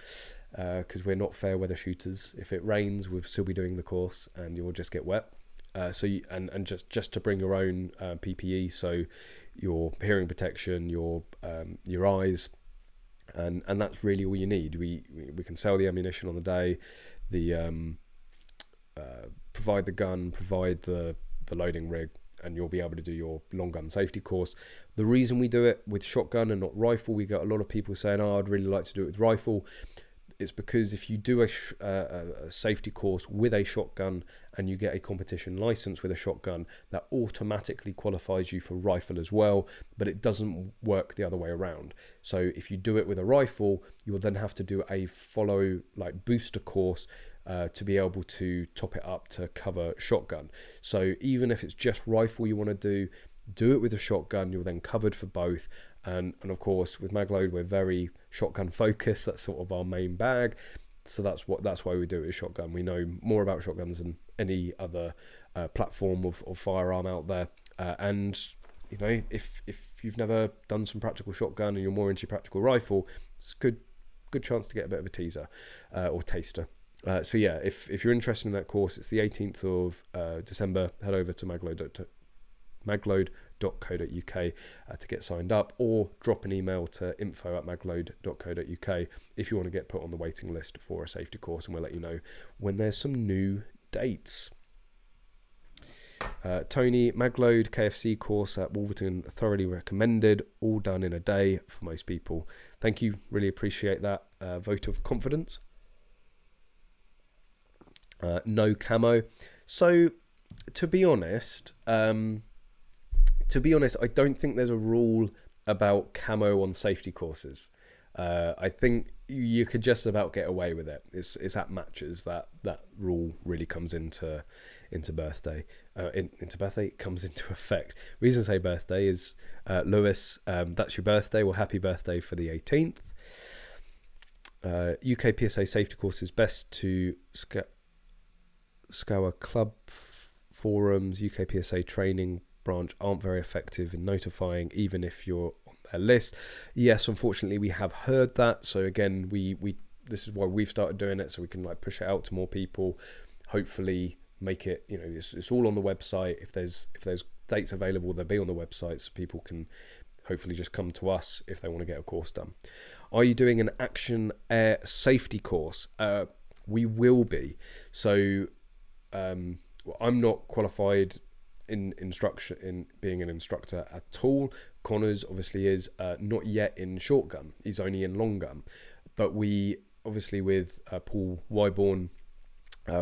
Speaker 1: because we're not fair weather shooters. If it rains, we'll still be doing the course and you'll just get wet. Just to bring your own PPE, so your hearing protection, your eyes, and that's really all you need. We can sell the ammunition on the day, provide the gun, provide the loading rig, and you'll be able to do your long gun safety course. The reason we do it with shotgun and not rifle, we got a lot of people saying, I'd really like to do it with rifle. It's because if you do a safety course with a shotgun and you get a competition license with a shotgun, that automatically qualifies you for rifle as well, but it doesn't work the other way around. So if you do it with a rifle, you will then have to do a booster course to be able to top it up to cover shotgun. So even if it's just rifle you want to do it with a shotgun, you're then covered for both. And of course with Magload, we're very shotgun focused. That's sort of our main bag. So that's why we do it with shotgun. We know more about shotguns than any other platform of firearm out there. And if you've never done some practical shotgun and you're more into practical rifle, it's a good chance to get a bit of a teaser or taster. If you're interested in that course, it's the 18th of December. Head over to magload.co.uk to get signed up, or drop an email to info@magload.co.uk if you want to get put on the waiting list for a safety course, and we'll let you know when there's some new dates. Tony, Magload KFC course at Wolverton, thoroughly recommended, all done in a day for most people. Thank you, really appreciate that vote of confidence. No camo. So to be honest, I don't think there's a rule about camo on safety courses. I think you could just about get away with it. It's at matches that rule really comes into birthday. Comes into effect. Reason I say birthday is Lewis. That's your birthday. Well, happy birthday for the 18th. UK PSA safety course is best to scour club forums. UK PSA training branch aren't very effective in notifying, even if you're on their list. Yes, unfortunately we have heard that. So again, we this is why we've started doing it, so we can push it out to more people. Hopefully make it, it's all on the website. If there's dates available, they'll be on the website, so people can hopefully just come to us if they want to get a course done. Are you doing an action air safety course? We will be. So I'm not qualified in being an instructor at all. Connors obviously is not yet in shotgun. He's only in long gun. But we obviously with Paul Wyborn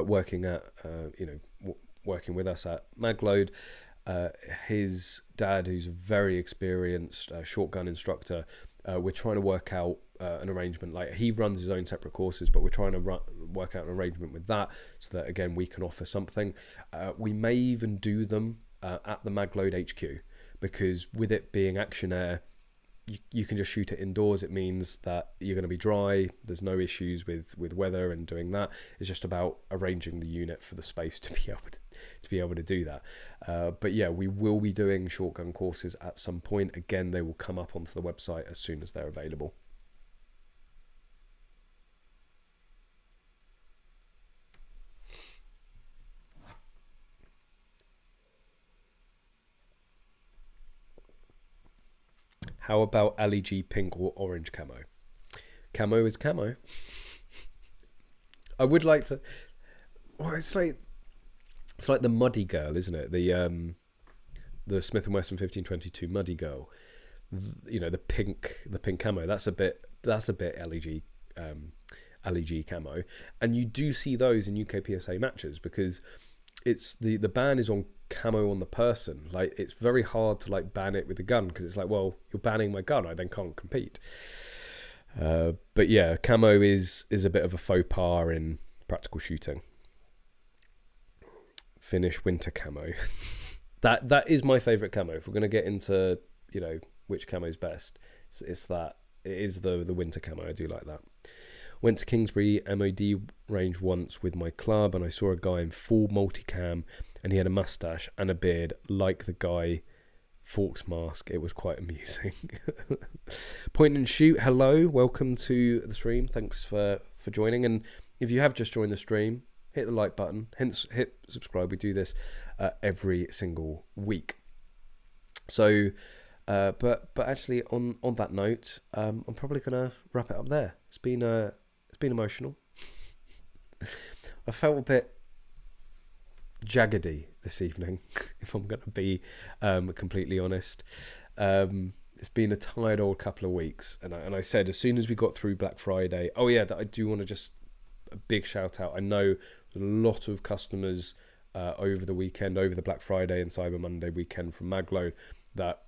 Speaker 1: working with us at Magload, his dad, who's a very experienced shotgun instructor, we're trying to work out an arrangement. He runs his own separate courses, but we're trying to work out an arrangement with that, so that again we can offer something. We may even do them at the Magload HQ, because with it being action air, you can just shoot it indoors. It means that you're going to be dry. There's no issues with weather and doing that. It's just about arranging the unit for the space to be able to do that. But yeah, we will be doing shotgun courses at some point. Again, they will come up onto the website as soon as they're available. How about LED pink or orange camo? Camo is camo. I would like to. Well, it's like the muddy girl, isn't it? The Smith & Wesson 1522 muddy girl. You know, the pink camo. That's a bit LED camo, and you do see those in UK PSA matches because it's the ban is on camo on the person. Like, it's very hard to like ban it with a gun because it's like, well, you're banning my gun, I then can't compete. But yeah, camo is a bit of a faux pas in practical shooting. Finish winter camo. that is my favorite camo. If we're going to get into, you know, which camo is best, it's that. It is the winter camo. I do like that. Went to Kingsbury MOD range once with my club, and I saw a guy in full multicam, and he had a mustache and a beard like the guy Forks mask. It was quite amusing. Point and shoot. Hello, welcome to the stream. Thanks for joining. And if you have just joined the stream, hit the like button. Hence, hit subscribe. We do this every single week. So, but actually, on that note, I'm probably gonna wrap it up there. It's been emotional. I felt a bit jaggedy this evening, if I'm going to be completely honest. It's been a tired old couple of weeks, and I said as soon as we got through Black Friday, oh yeah, that I do want to just a big shout out. I know a lot of customers over the weekend, over the Black Friday and Cyber Monday weekend from Magload, that,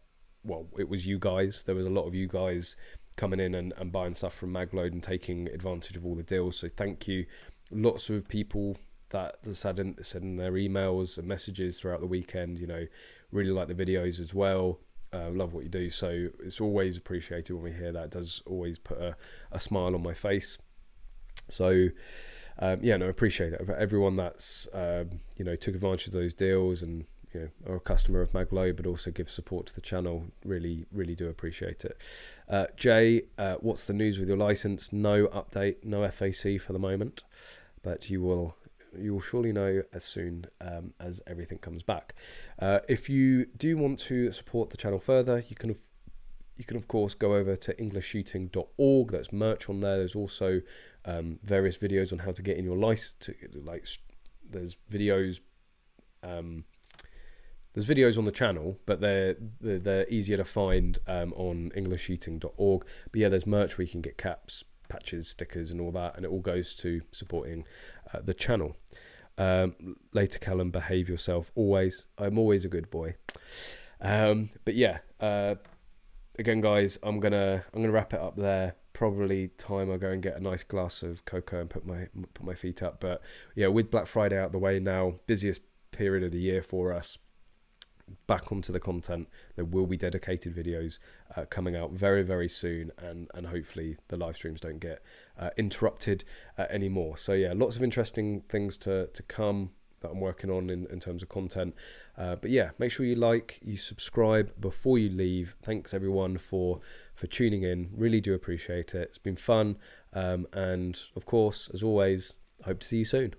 Speaker 1: well, it was you guys. There was a lot of you guys coming in and buying stuff from Magload and taking advantage of all the deals. So thank you. Lots of people that said in their emails and messages throughout the weekend, you know, really like the videos as well. Love what you do. So it's always appreciated when we hear that. It does always put a smile on my face. So yeah, no, I appreciate it. Everyone that's you know, took advantage of those deals and, you know, are a customer of Magload, but also give support to the channel. Really do appreciate it. Jay, what's the news with your license? No update, no FAC for the moment, but you will surely know as soon as everything comes back. If you do want to support the channel further, you can of course go over to EnglishShooting.org. There's merch on there. There's also various videos on how to get in your license. There's videos. There's videos on the channel, but they're easier to find on EnglishShooting.org. But yeah, there's merch where you can get caps, patches, stickers, and all that, and it all goes to supporting the channel. Later, Callum, behave yourself always. I'm always a good boy. But yeah, again, guys, I'm gonna wrap it up there. Probably time I go and get a nice glass of cocoa and put my feet up. But yeah, with Black Friday out the way now, busiest period of the year for us. Back onto the content. There will be dedicated videos coming out very soon, and hopefully the live streams don't get interrupted anymore. So yeah, lots of interesting things to come that I'm working on in terms of content. But yeah, make sure you subscribe before you leave. Thanks everyone for tuning in. Really do appreciate it. It's been fun, and of course, as always, I hope to see you soon.